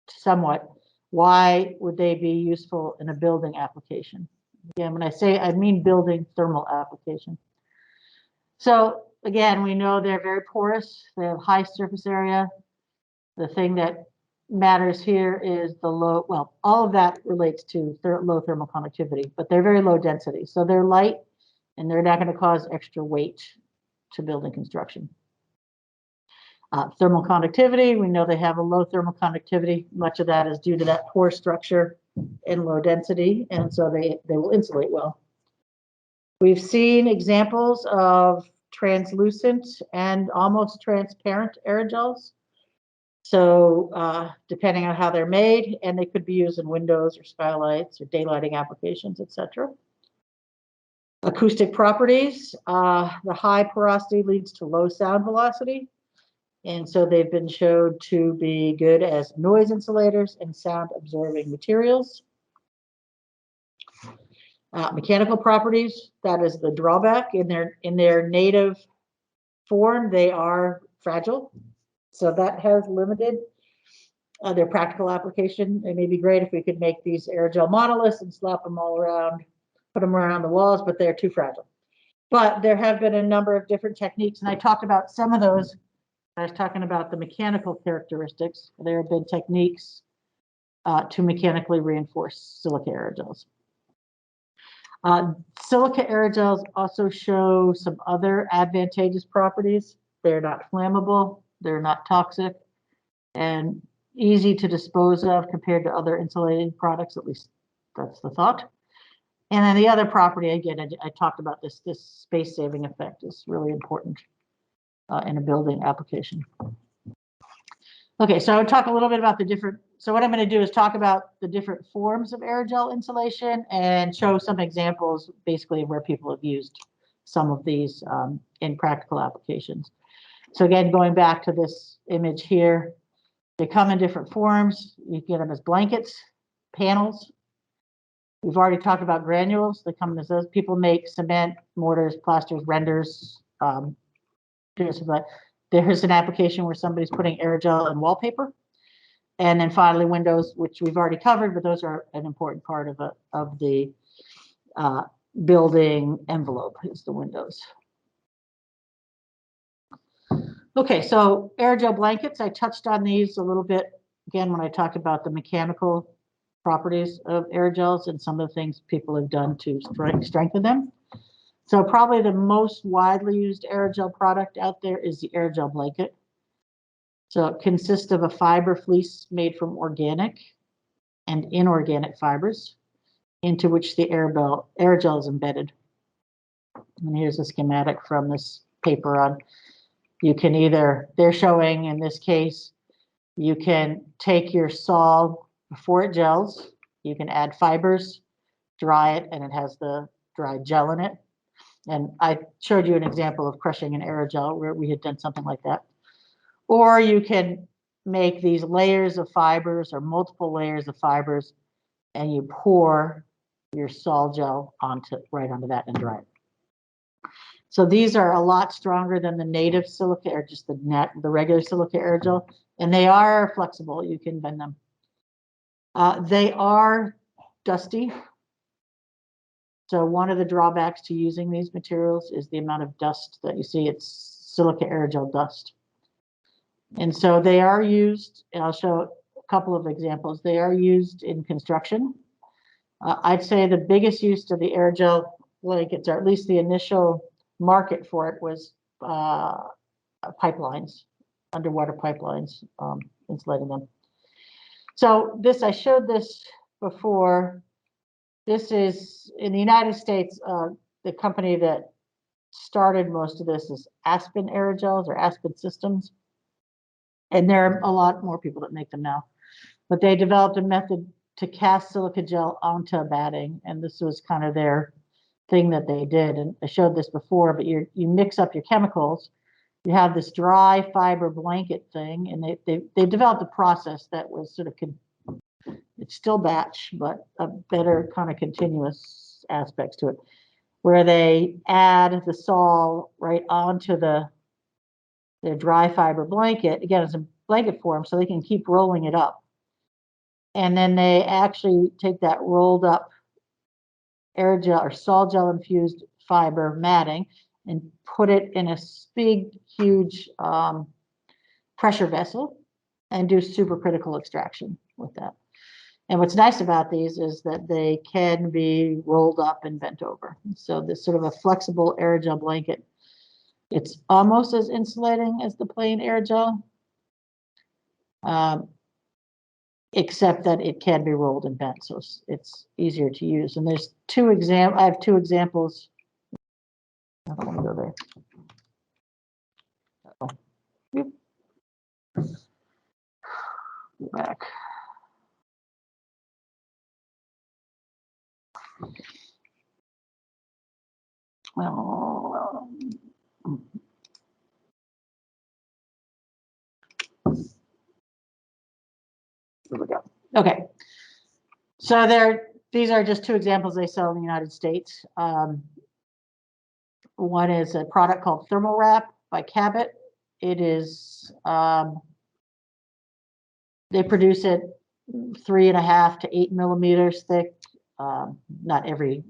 somewhat. Why would they be useful in a building application? Again, when I mean building thermal application. So again, we know they're very porous. They have high surface area. The thing that matters here is the low, well, all of that relates to low thermal conductivity, but they're very low density. So they're light and they're not going to cause extra weight to building construction. Thermal conductivity, we know they have a low thermal conductivity. Much of that is due to that pore structure and low density, and so they will insulate well. We've seen examples of translucent and almost transparent aerogels. So depending on how they're made, and they could be used in windows or skylights or daylighting applications, etc. Acoustic properties, the high porosity leads to low sound velocity. And so they've been shown to be good as noise insulators and sound absorbing materials. Mechanical properties, that is the drawback. In their native form, they are fragile. So that has limited their practical application. It may be great if we could make these aerogel monoliths and slap them all around, put them around the walls, but they're too fragile. But there have been a number of different techniques, and I talked about some of those. I was talking about the mechanical characteristics. There have been techniques to mechanically reinforce silica aerogels. Silica aerogels also show some other advantageous properties. They're not flammable, they're not toxic, and easy to dispose of compared to other insulating products, at least that's the thought. And then the other property, again, I talked about this space-saving effect is really important in a building application. Okay, so I would talk a little bit about the different, so what I'm going to do is talk about the different forms of aerogel insulation and show some examples basically where people have used some of these in practical applications. So again, going back to this image here, they come in different forms. You get them as blankets, panels. We've already talked about granules. They come as those. People make cement, mortars, plasters, renders. There's an application where somebody's putting aerogel in wallpaper. And then finally, windows, which we've already covered, but those are an important part of the building envelope, is the windows. Okay, so aerogel blankets, I touched on these a little bit, again, when I talked about the mechanical properties of aerogels and some of the things people have done to strengthen them. So probably the most widely used aerogel product out there is the aerogel blanket. So it consists of a fiber fleece made from organic and inorganic fibers into which the aerogel is embedded. And here's a schematic from this paper on, you can either, they're showing in this case, you can take your sol before it gels, you can add fibers, dry it, and it has the dried gel in it. And I showed you an example of crushing an aerogel where we had done something like that. Or you can make these layers of fibers or multiple layers of fibers, and you pour your sol gel right onto that and dry it. So these are a lot stronger than the native silica or just the regular silica aerogel, and they are flexible. You can bend them. They are dusty. So one of the drawbacks to using these materials is the amount of dust that you see. It's silica aerogel dust. And so they are used, and I'll show a couple of examples. They are used in construction. I'd say the biggest use of the aerogel blankets, or at least the initial market for it was pipelines, underwater pipelines, insulating them. So this, I showed this before. This is in the United States, the company that started most of this is Aspen Aerogels or Aspen Systems. And there are a lot more people that make them now. But they developed a method to cast silica gel onto a batting, and this was kind of their thing that they did. And I showed this before, but you mix up your chemicals. You have this dry fiber blanket thing, and they developed a process that was sort of, it's still batch, but a better kind of continuous aspects to it, where they add the sol right onto their dry fiber blanket. Again, it's a blanket form, so they can keep rolling it up. And then they actually take that rolled up aerogel or sol gel infused fiber matting and put it in a big, huge pressure vessel and do supercritical extraction with that. And what's nice about these is that they can be rolled up and bent over. So this sort of a flexible aerogel blanket. It's almost as insulating as the plain aerogel, except that it can be rolled and bent, so it's easier to use. And there's I have two examples. I don't want to go there. Yep. Go back. Well, here we go. Okay. So these are just two examples they sell in the United States. One is a product called Thermal Wrap by Cabot. It is, they produce it 3.5 to 8 millimeters thick. Not every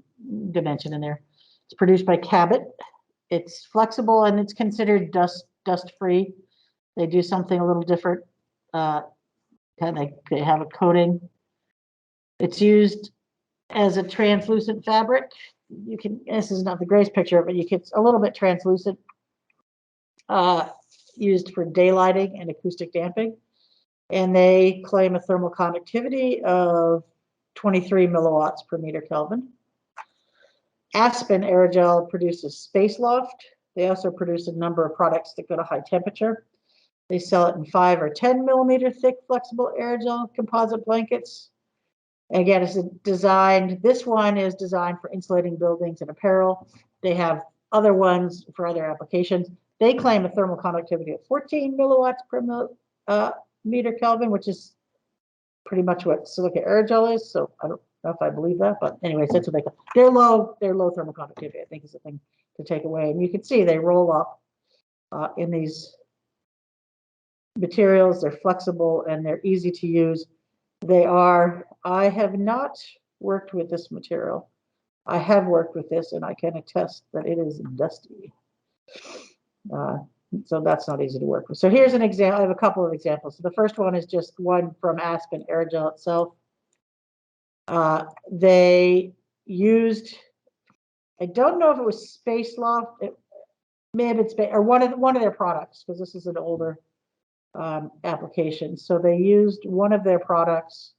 dimension in there. It's produced by Cabot. It's flexible and it's considered dust free. They do something a little different. They have a coating. It's used as a translucent fabric. You can, this is not the greatest picture, but it's a little bit translucent, used for daylighting and acoustic damping. And they claim a thermal conductivity of 23 milliwatts per meter Kelvin. Aspen Aerogel produces Space Loft. They also produce a number of products that go to high temperature. They sell it in 5 or 10 millimeter thick flexible aerogel composite blankets. Again, it's designed, this one is designed for insulating buildings and apparel. They have other ones for other applications. They claim a thermal conductivity of 14 milliwatts per meter Kelvin, which is pretty much what silica aerogel is. So I don't know if I believe that, but anyways, that's what they call. They're low thermal conductivity, I think, is the thing to take away. And you can see they roll up in these materials. They're flexible and they're easy to use. I have not worked with this material. I have worked with this and I can attest that it is dusty. So that's not easy to work with. So here's an example. I have a couple of examples. So the first one is just one from Aspen Aerogel itself. They used, I don't know if it was Space Loft. It may have been Space, or one of their products, because this is an older application. So they used one of their products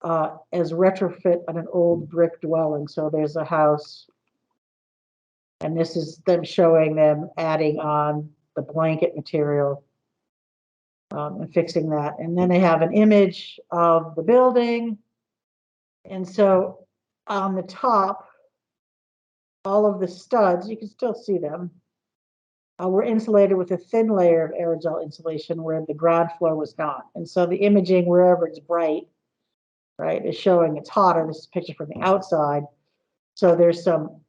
as retrofit on an old brick dwelling. So there's a house, and this is them showing them adding on the blanket material and fixing that. And then they have an image of the building. And so on the top, all of the studs, you can still see them, were insulated with a thin layer of aerogel insulation where the ground floor was not. And so the imaging, wherever it's bright, right, is showing it's hotter. This is a picture from the outside. So there's some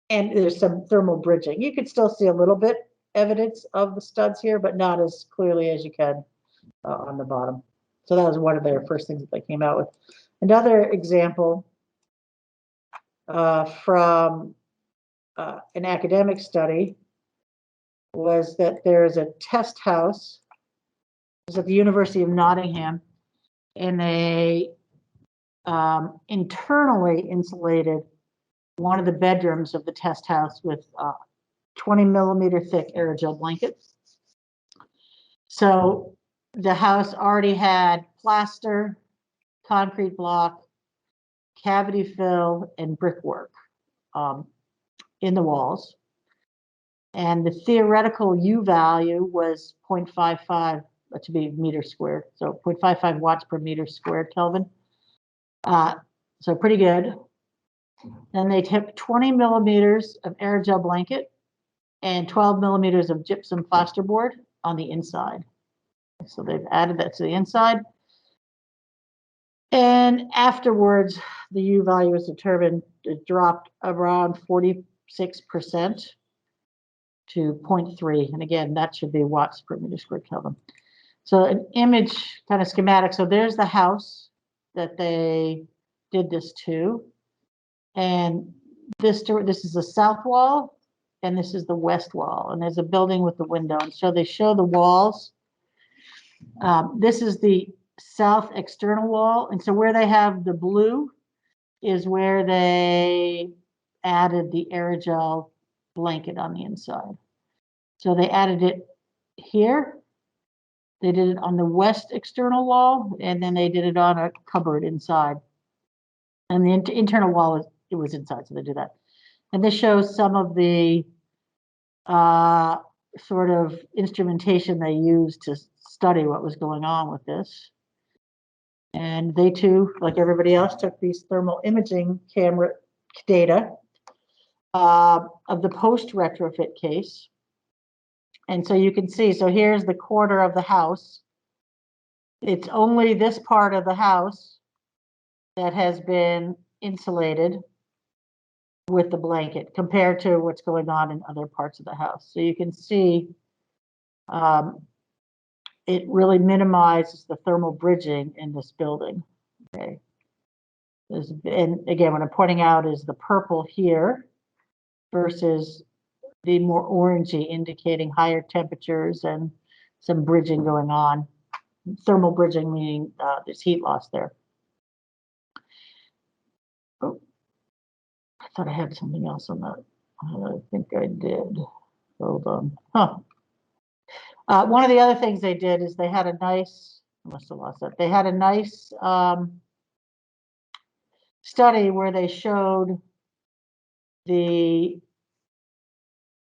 thermal bridging. You could still see a little bit evidence of the studs here, but not as clearly as you can on the bottom. So that was one of their first things that they came out with. Another example from an academic study was that there's a test house. It was at the University of Nottingham, and they internally insulated one of the bedrooms of the test house with 20 millimeter thick aerogel blankets. So the house already had plaster, concrete block, cavity fill, and brickwork in the walls. And the theoretical U value was 0.55 to be meters squared. So 0.55 watts per meter squared Kelvin. So pretty good. Then they took 20 millimeters of aerogel blanket and 12 millimeters of gypsum plasterboard on the inside. So they've added that to the inside. And afterwards, the U value was determined. It dropped around 46% to 0.3. And again, that should be watts per meter squared Kelvin. So an image kind of schematic. So there's the house that they did this to. And this is the south wall, and this is the west wall. And there's a building with the window. And so they show the walls. This is the south external wall. And so where they have the blue is where they added the aerogel blanket on the inside. So they added it here. They did it on the west external wall, and then they did it on a cupboard inside. And the internal wall was inside, so they did that. And this shows some of the sort of instrumentation they used to study what was going on with this. And they too, like everybody else, took these thermal imaging camera data of the post retrofit case. And so you can see, so here's the corner of the house. It's only this part of the house that has been insulated with the blanket compared to what's going on in other parts of the house. So you can see it really minimizes the thermal bridging in this building. Okay. And again, what I'm pointing out is the purple here versus the more orangey, indicating higher temperatures and some bridging going on. Thermal bridging meaning there's heat loss there. Oh, I thought I had something else on that. I think I did. Hold on. One of the other things they did is they had a nice, I must have lost that. They had a nice study where they showed the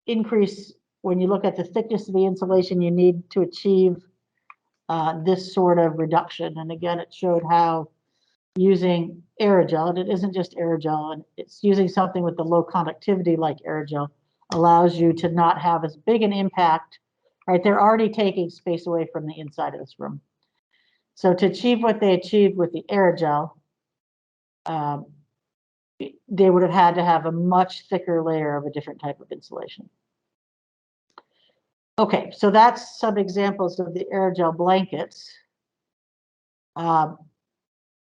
increase when you look at the thickness of the insulation you need to achieve this sort of reduction. And again, it showed how using aerogel, and it isn't just aerogel, and it's using something with the low conductivity like aerogel, allows you to not have as big an impact, right? They're already taking space away from the inside of this room. So to achieve what they achieved with the aerogel, they would have had to have a much thicker layer of a different type of insulation. Okay, so that's some examples of the aerogel blankets.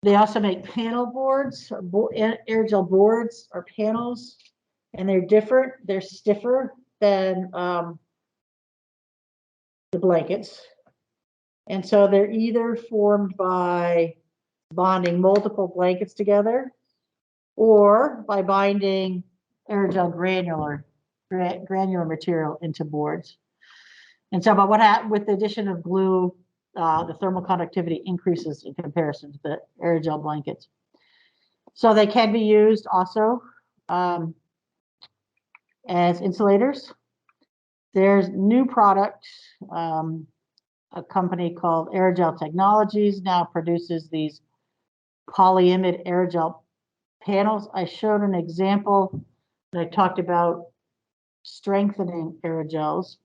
They also make panel boards, aerogel boards or panels, and they're different. They're stiffer than the blankets. And so they're either formed by bonding multiple blankets together or by binding aerogel granular material into boards. And so, but what happened with the addition of glue, the thermal conductivity increases in comparison to the aerogel blankets. So they can be used also as insulators. There's new product, a company called Aerogel Technologies now produces these polyimide aerogel panels. I showed an example that I talked about strengthening aerogels.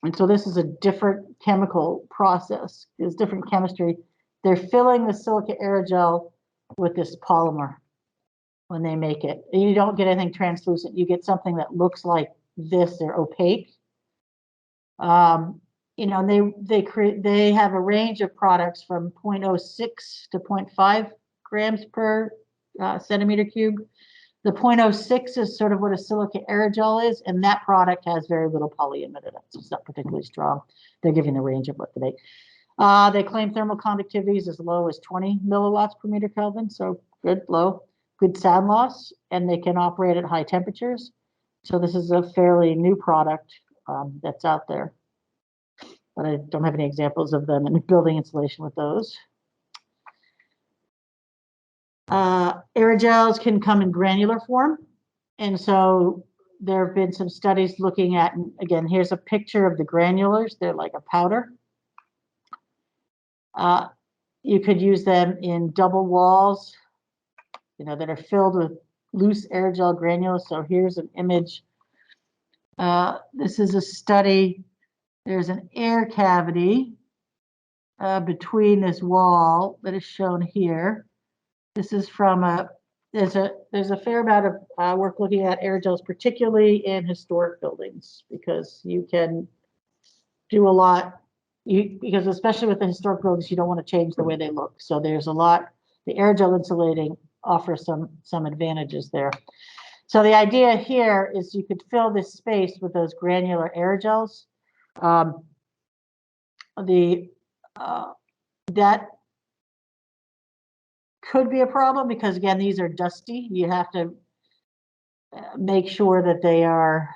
And so this is a different chemical process. There's different chemistry. They're filling the silica aerogel with this polymer when they make it. And you don't get anything translucent. You get something that looks like this. They're opaque. You know, they have a range of products from 0.06 to 0.5 grams per centimeter cube. The 0.06 is sort of what a silica aerogel is, and that product has very little polyimide in it, so it's not particularly strong. They're giving the range of what they make. They claim thermal conductivity is as low as 20 milliwatts per meter Kelvin, so good, low. good sound loss, and they can operate at high temperatures. So this is a fairly new product that's out there, but I don't have any examples of them in building insulation with those. Aerogels can come in granular form, and so there have been some studies looking at, and again, here's a picture of the granulars. They're like a powder. You could use them in double walls, that are filled with loose aerogel granules. So here's an image. This is a study. There's an air cavity between this wall that is shown here. This is from there's a fair amount of work looking at aerogels, particularly in historic buildings, because you can do a lot. Because especially with the historic buildings, you don't want to change the way they look. So there's a lot. The aerogel insulating offers some advantages there. So the idea here is you could fill this space with those granular aerogels. That could be a problem because, again, these are dusty. You have to make sure that they are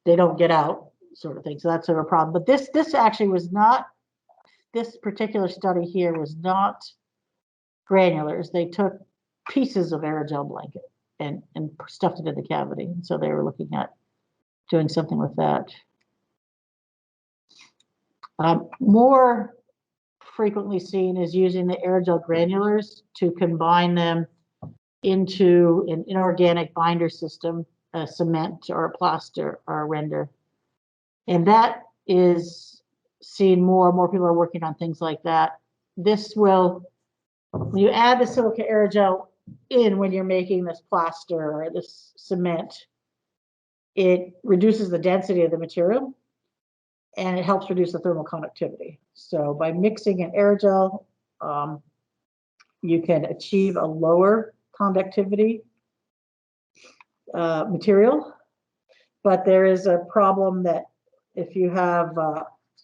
they don't get out, sort of thing. So that's sort of a problem. But this actually was not, this particular study here was not granulars. They took pieces of aerogel blanket and stuffed it in the cavity. And so they were looking at doing something with that. More frequently seen is using the aerogel granulars to combine them into an inorganic binder system, a cement or a plaster or a render. And that is seen more people are working on things like that. This will, when you add the silica aerogel in when you're making this plaster or this cement, it reduces the density of the material and it helps reduce the thermal conductivity. So by mixing an aerogel, you can achieve a lower conductivity material, but there is a problem that if you have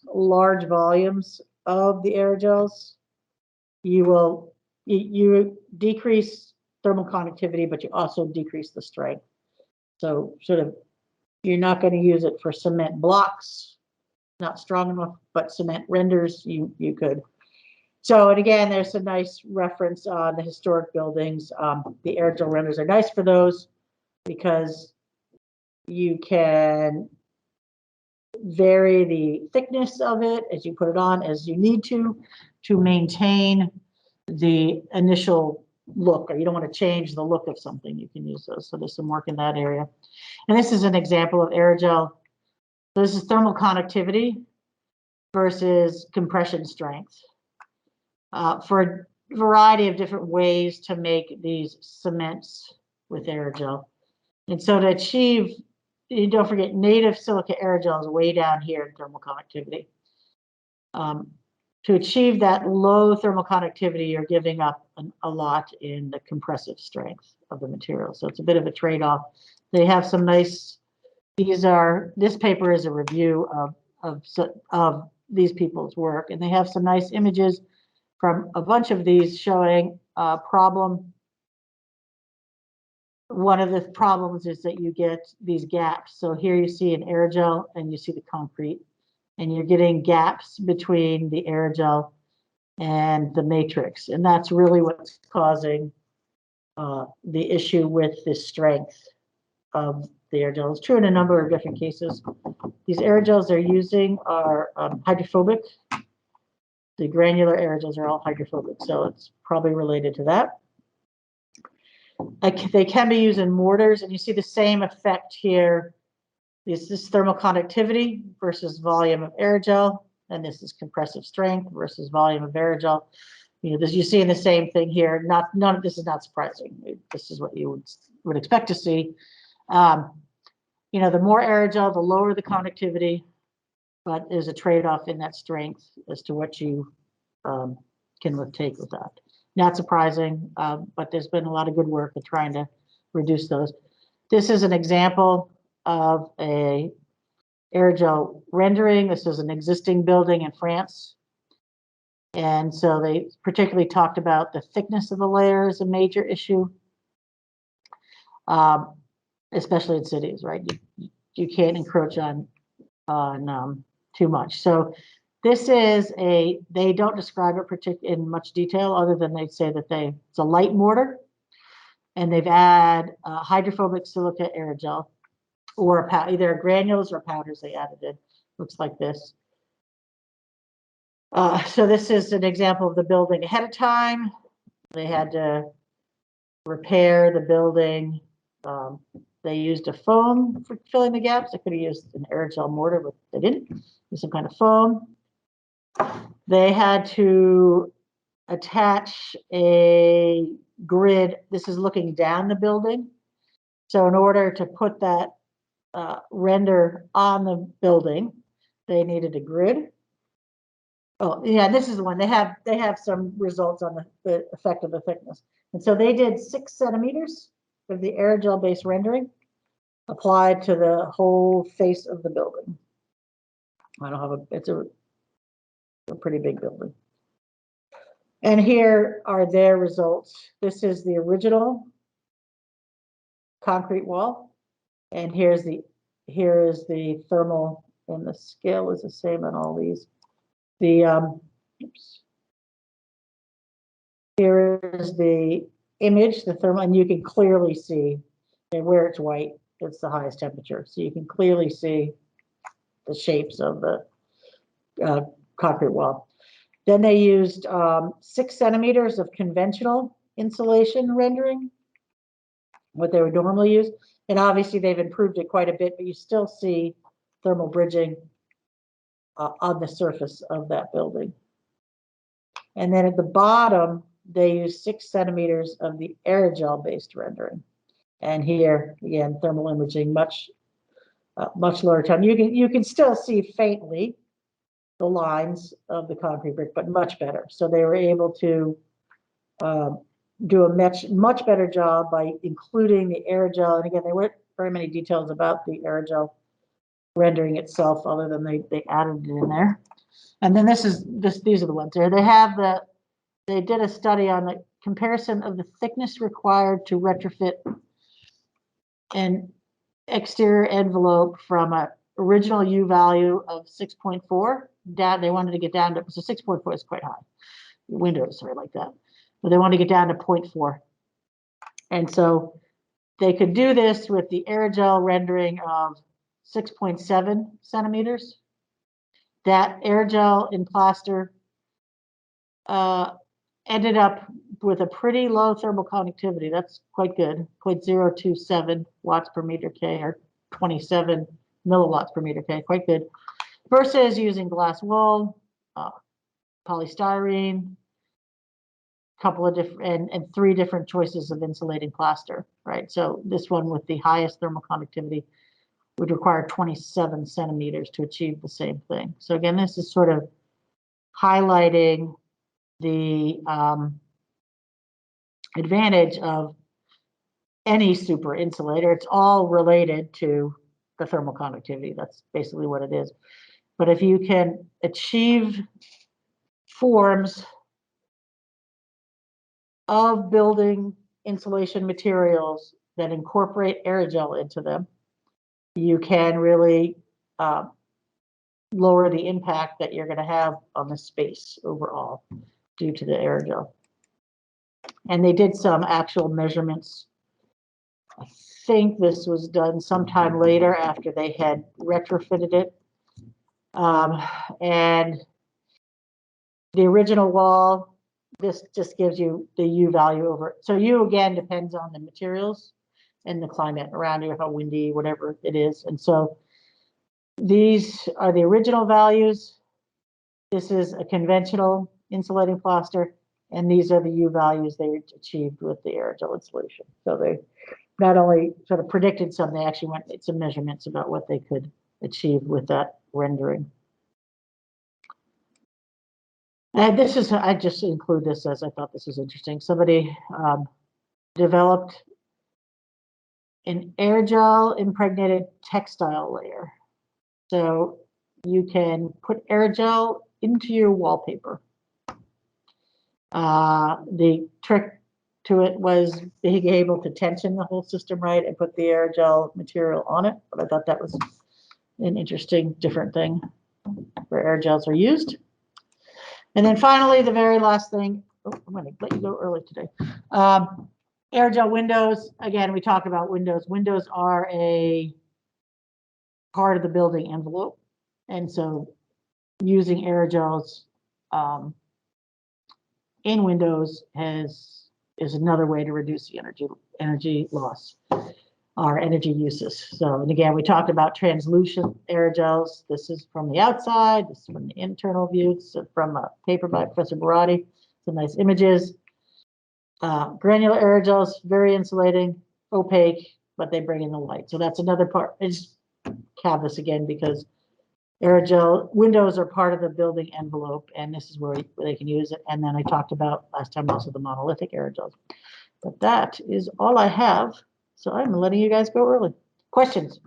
large volumes of the aerogels, you decrease thermal conductivity, but you also decrease the strength. So sort of, you're not going to use it for cement blocks, not strong enough, but cement renders, you could. So, and again, there's a nice reference on the historic buildings. The aerogel renders are nice for those because you can vary the thickness of it as you put it on as you need to maintain the initial look, or you don't want to change the look of something, you can use those. So there's some work in that area. And this is an example of aerogel. So this is thermal conductivity versus compression strength for a variety of different ways to make these cements with aerogel. And so to achieve, you don't forget, native silica aerogel is way down here in thermal conductivity. To achieve that low thermal conductivity, you're giving up a lot in the compressive strength of the material. So it's a bit of a trade-off. They have some nice, this paper is a review of these people's work, and they have some nice images from a bunch of these showing a problem. One of the problems is that you get these gaps. So here you see an aerogel and you see the concrete, and you're getting gaps between the aerogel and the matrix. And that's really what's causing the issue with the strength of the aerogel. It's true in a number of different cases. These aerogels they're using are hydrophobic. The granular aerogels are all hydrophobic, so it's probably related to that. They can be used in mortars, and you see the same effect here. This is thermal conductivity versus volume of aerogel, and this is compressive strength versus volume of aerogel. You're seeing the same thing here. None of this is not surprising. This is what you would expect to see. The more aerogel, the lower the conductivity, but there's a trade-off in that strength as to what you can take with that. Not surprising, but there's been a lot of good work at trying to reduce those. This is an example of a aerogel rendering. This is an existing building in France. And so they particularly talked about the thickness of the layer as a major issue, especially in cities, right? You can't encroach on too much. So this is they don't describe it in much detail other than they say that it's a light mortar, and they've added hydrophobic silica aerogel, or either granules or powders they added in. Looks like this. So this is an example of the building ahead of time. They had to repair the building. They used a foam for filling the gaps. They could have used an aerogel mortar, but they didn't. Use some kind of foam. They had to attach a grid. This is looking down the building. So in order to put that render on the building, they needed a grid. Oh, yeah, this is the one. They have some results on the effect of the thickness. And so they did 6 centimeters of the aerogel-based rendering applied to the whole face of the building. I don't have it's a pretty big building. And here are their results. This is the original concrete wall. And here is the thermal, and the scale is the same on all these. Here is the image, the thermal, and you can clearly see, and where it's white, it's the highest temperature. So you can clearly see the shapes of the concrete wall. Then they used 6 centimeters of conventional insulation rendering, what they would normally use. And obviously they've improved it quite a bit, but you still see thermal bridging on the surface of that building. And then at the bottom, they use 6 centimeters of the aerogel-based rendering. And here, again, thermal imaging, much lower time. You can still see faintly the lines of the concrete brick, but much better. So they were able to do a much better job by including the aerogel. And again, there weren't very many details about the aerogel rendering itself, other than they added it in there. And then these are the ones there. They did a study on the comparison of the thickness required to retrofit an exterior envelope from an original U value of 6.4 down. They wanted to get down to, so 6.4 is quite high. Windows are like that, but they wanted to get down to 0.4. And so they could do this with the aerogel rendering of 6.7 centimeters. That aerogel in plaster ended up with a pretty low thermal conductivity. That's quite good, 0.027 watts per meter K, or 27 milliwatts per meter K, quite good. Versus using glass wool, polystyrene, couple of different, and 3 different choices of insulating plaster, right? So this one with the highest thermal conductivity would require 27 centimeters to achieve the same thing. So again, this is sort of highlighting the advantage of any super insulator. It's all related to the thermal conductivity. That's basically what it is. But if you can achieve forms of building insulation materials that incorporate aerogel into them, you can really lower the impact that you're going to have on the space overall due to the aerogel. And they did some actual measurements. I think this was done sometime later after they had retrofitted it. And the original wall, this just gives you the U value over it. So U, again, depends on the materials and the climate around you, how windy, whatever it is. And so these are the original values. This is a conventional insulating plaster, and these are the U values they achieved with the aerogel insulation. So they not only sort of predicted some, they actually went made some measurements about what they could achieve with that rendering. And this is, I just include this as I thought this was interesting. Somebody developed an aerogel impregnated textile layer. So you can put aerogel into your wallpaper. The trick to it was being able to tension the whole system right and put the aerogel material on it. But I thought that was an interesting, different thing where aerogels are used. And then finally, the very last thing, I'm going to let you go early today. Aerogel windows. Again, we talked about windows. Windows are a part of the building envelope. And so using aerogels in windows is another way to reduce the energy loss or energy uses. So, and again, we talked about translucent aerogels. This is from the outside. This is from the internal view. It's from a paper by Professor Buratti. Some nice images. Granular aerogels, very insulating, opaque, but they bring in the light. So that's another part. I just have this again because aerogel windows are part of the building envelope, and this is where they can use it. And then I talked about last time also the monolithic aerogels. But that is all I have. So I'm letting you guys go early. Questions?